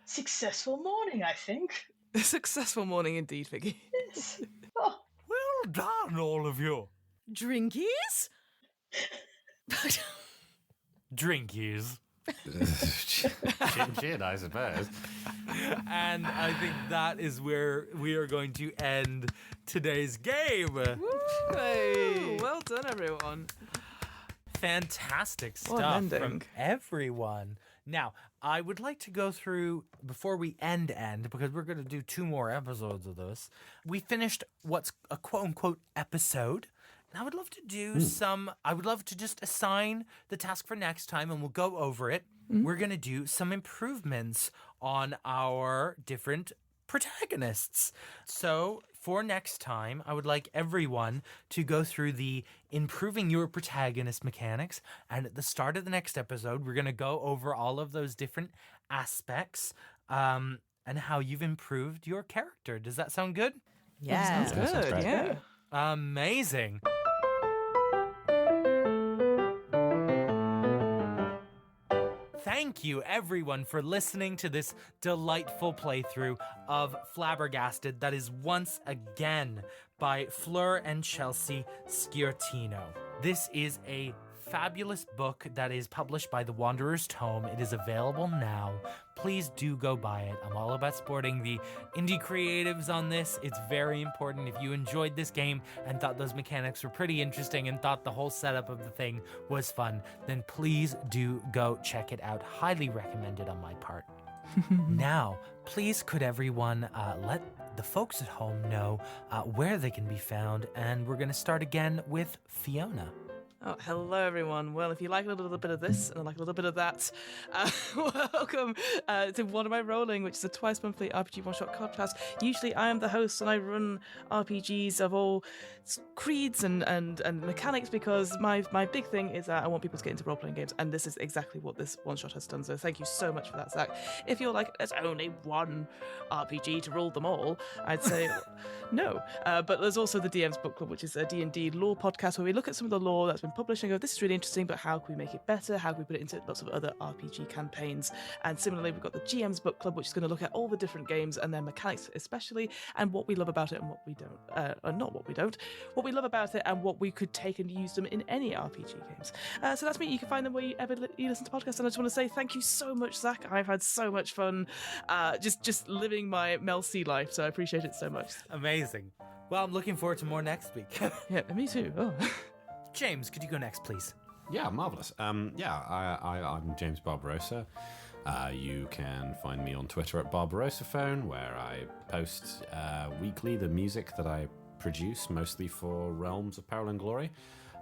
Successful morning, I think. A successful morning indeed, Figgy. Yes. Oh, Well done, all of you. Drinkies? Drinkies. Chin, I suppose. And I think that is where we are going to end today's game. Hey, well done, everyone. Fantastic What an stuff ending. from everyone. Now, I would like to go through, before we end, because we're going to do 2 more episodes of this. We finished what's a quote-unquote episode. And I would love to do I would love to just assign the task for next time, and we'll go over it. We're going to do some improvements on our different protagonists. So for next time, I would like everyone to go through the improving your protagonist mechanics. And at the start of the next episode, we're going to go over all of those different aspects and how you've improved your character. Does that sound good? Yeah. Sounds Good, great. yeah. Amazing. Thank you, everyone, for listening to this delightful playthrough of Flabbergasted that is once again by Fleur and Chelsea Sciortino. This is a fabulous book that is published by the Wanderer's Tome. It is available now. Please do go buy it. I'm all about supporting the indie creatives on this. It's very important. If you enjoyed this game and thought those mechanics were pretty interesting and thought the whole setup of the thing was fun, then please do go check it out. Highly recommended on my part. Now, please could everyone let the folks at home know where they can be found, and we're going to start again with Fiona. Oh, hello, everyone. Well, if you like a little bit of this and like a little bit of that, welcome to What Am I Rolling, which is a twice-monthly RPG one-shot podcast. Usually I am the host and I run RPGs of all creeds and mechanics because my big thing is that I want people to get into role-playing games, and this is exactly what this one-shot has done, so thank you so much for that, Zach. If you're like, there's only one RPG to rule them all, I'd say no. But there's also the DM's Book Club, which is a D&D lore podcast where we look at some of the lore that's been publish and go, this is really interesting, but how can we make it better? How can we put it into lots of other RPG campaigns? And similarly, we've got the GM's Book Club, which is going to look at all the different games and their mechanics especially, and what we love about it and what we don't. Or not what we don't. What we love about it and what we could take and use them in any RPG games. So that's me. You can find them where you listen to podcasts. And I just want to say thank you so much, Zach. I've had so much fun just living my Mel C life, so I appreciate it so much. Amazing. Well, I'm looking forward to more next week. Yeah, me too. Oh. James, could you go next, please? Yeah, marvelous. I'm James Barbarossa. You can find me on Twitter at BarbarossaPhone, where I post weekly the music that I produce, mostly for Realms of Peril and Glory.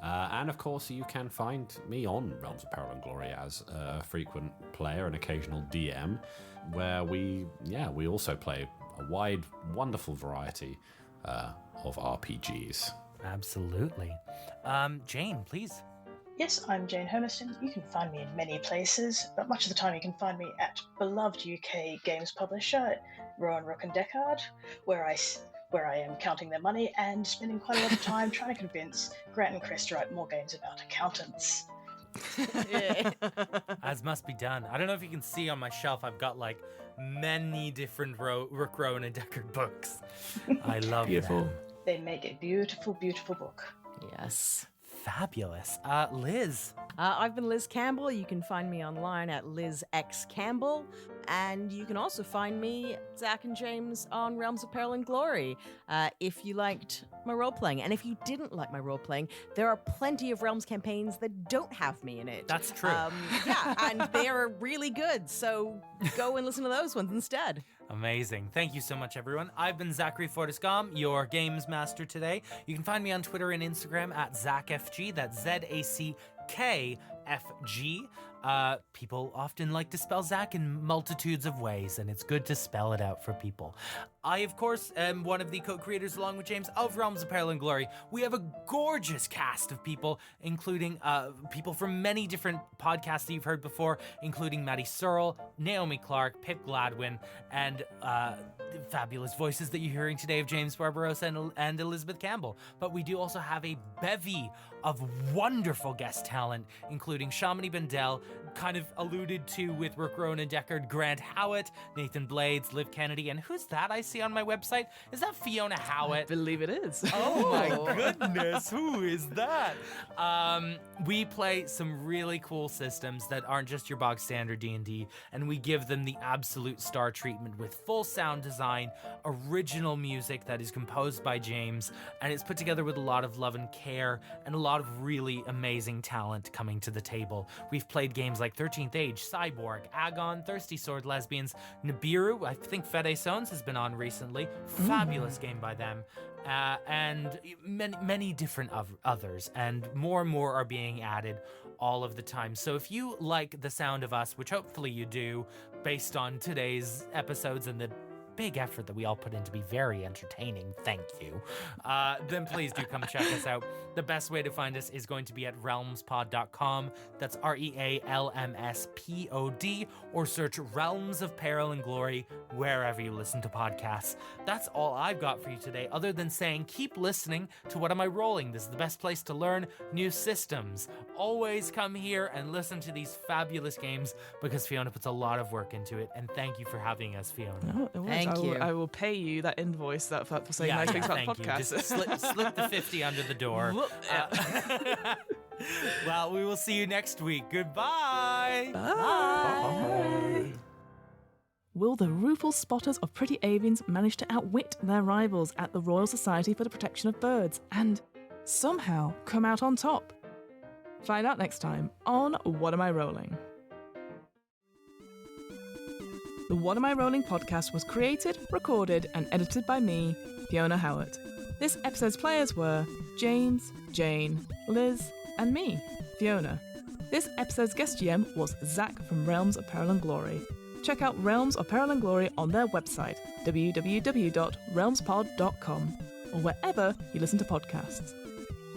And of course, you can find me on Realms of Peril and Glory as a frequent player and occasional DM, where we also play a wide, wonderful variety of RPGs. Absolutely. Jane, please. Yes, I'm Jane Hermiston. You can find me in many places, but much of the time you can find me at beloved UK games publisher Rowan Rook and Deckard, where I am counting their money and spending quite a lot of time trying to convince Grant and Chris to write more games about accountants. As must be done. I don't know if you can see on my shelf, I've got like many different Rook, Rowan and Deckard books. I love Beautiful. them. They make a beautiful, beautiful book. Yes. Fabulous. Liz. I've been Liz Campbell. You can find me online at Liz X Campbell. And you can also find me, Zach and James, on Realms of Peril and Glory, if you liked my role-playing. And if you didn't like my role-playing, there are plenty of Realms campaigns that don't have me in it. That's true. Yeah, and they are really good, so go and listen to those ones instead. Amazing. Thank you so much, everyone. I've been Zachary Fortiscom, your games master today. You can find me on Twitter and Instagram at ZachFG. That's ZACKFG. People often like to spell Zach in multitudes of ways, and it's good to spell it out for people. I, of course, am one of the co-creators, along with James, of Realms of Peril and Glory. We have a gorgeous cast of people, including people from many different podcasts that you've heard before, including Maddie Searle, Naomi Clark, Pip Gladwin, and fabulous voices that you're hearing today of James Barbarossa and Elizabeth Campbell. But we do also have a bevy of wonderful guest talent, including Shamini Bendel, kind of alluded to with Rook, Rowan and Deckard, Grant Howat, Nathan Blades, Liv Kennedy, and who's that I see on my website? Is that Fiona Howat? I believe it is. Oh my goodness, who is that? We play some really cool systems that aren't just your bog standard D&D, and we give them the absolute star treatment with full sound design, original music that is composed by James, and it's put together with a lot of love and care and a lot of really amazing talent coming to the table. We've played games like 13th Age, Cyborg, Agon, Thirsty Sword Lesbians, Nibiru, I think Fede Sones has been on recently. Fabulous game by them. And many different others, and more are being added all of the time. So if you like the sound of us, which hopefully you do, based on today's episodes and the big effort that we all put in to be very entertaining, thank you, then please do come check us out. The best way to find us is going to be at realmspod.com. That's REALMSPOD, or search Realms of Peril and Glory wherever you listen to podcasts. That's all I've got for you today, other than saying keep listening to What Am I Rolling? This is the best place to learn new systems. Always come here and listen to these fabulous games, because Fiona puts a lot of work into it, and thank you for having us, Fiona. No, it was. Thank you. I will pay you that invoice for saying nice things about the thank you. podcast. Just slip the 50 under the door. Well, we will see you next week. Goodbye. Bye. Will the rueful spotters of pretty avians manage to outwit their rivals at the Royal Society for the Protection of Birds and somehow come out on top? Find out next time on What Am I Rolling? The What Am I Rolling podcast was created, recorded, and edited by me, Fiona Howat. This episode's players were James, Jane, Liz, and me, Fiona. This episode's guest GM was Zach from Realms of Peril and Glory. Check out Realms of Peril and Glory on their website, www.realmspod.com, or wherever you listen to podcasts.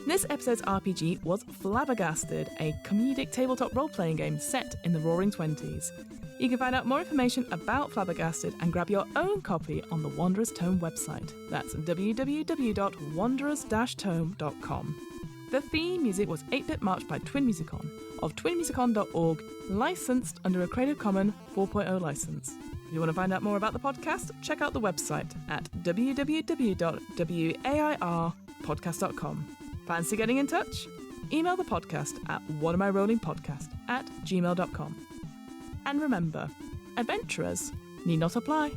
This episode's RPG was Flabbergasted, a comedic tabletop role-playing game set in the Roaring Twenties. You can find out more information about Flabbergasted and grab your own copy on the Wanderer's Tome website. That's www.wanderers-tome.com. The theme music was 8-Bit March by Twin Musicon of twinmusicon.org, licensed under a Creative Commons 4.0 license. If you want to find out more about the podcast, check out the website at www.wairpodcast.com. Fancy getting in touch? Email the podcast at whatamirollingpodcast@gmail.com. And remember, adventurers need not apply.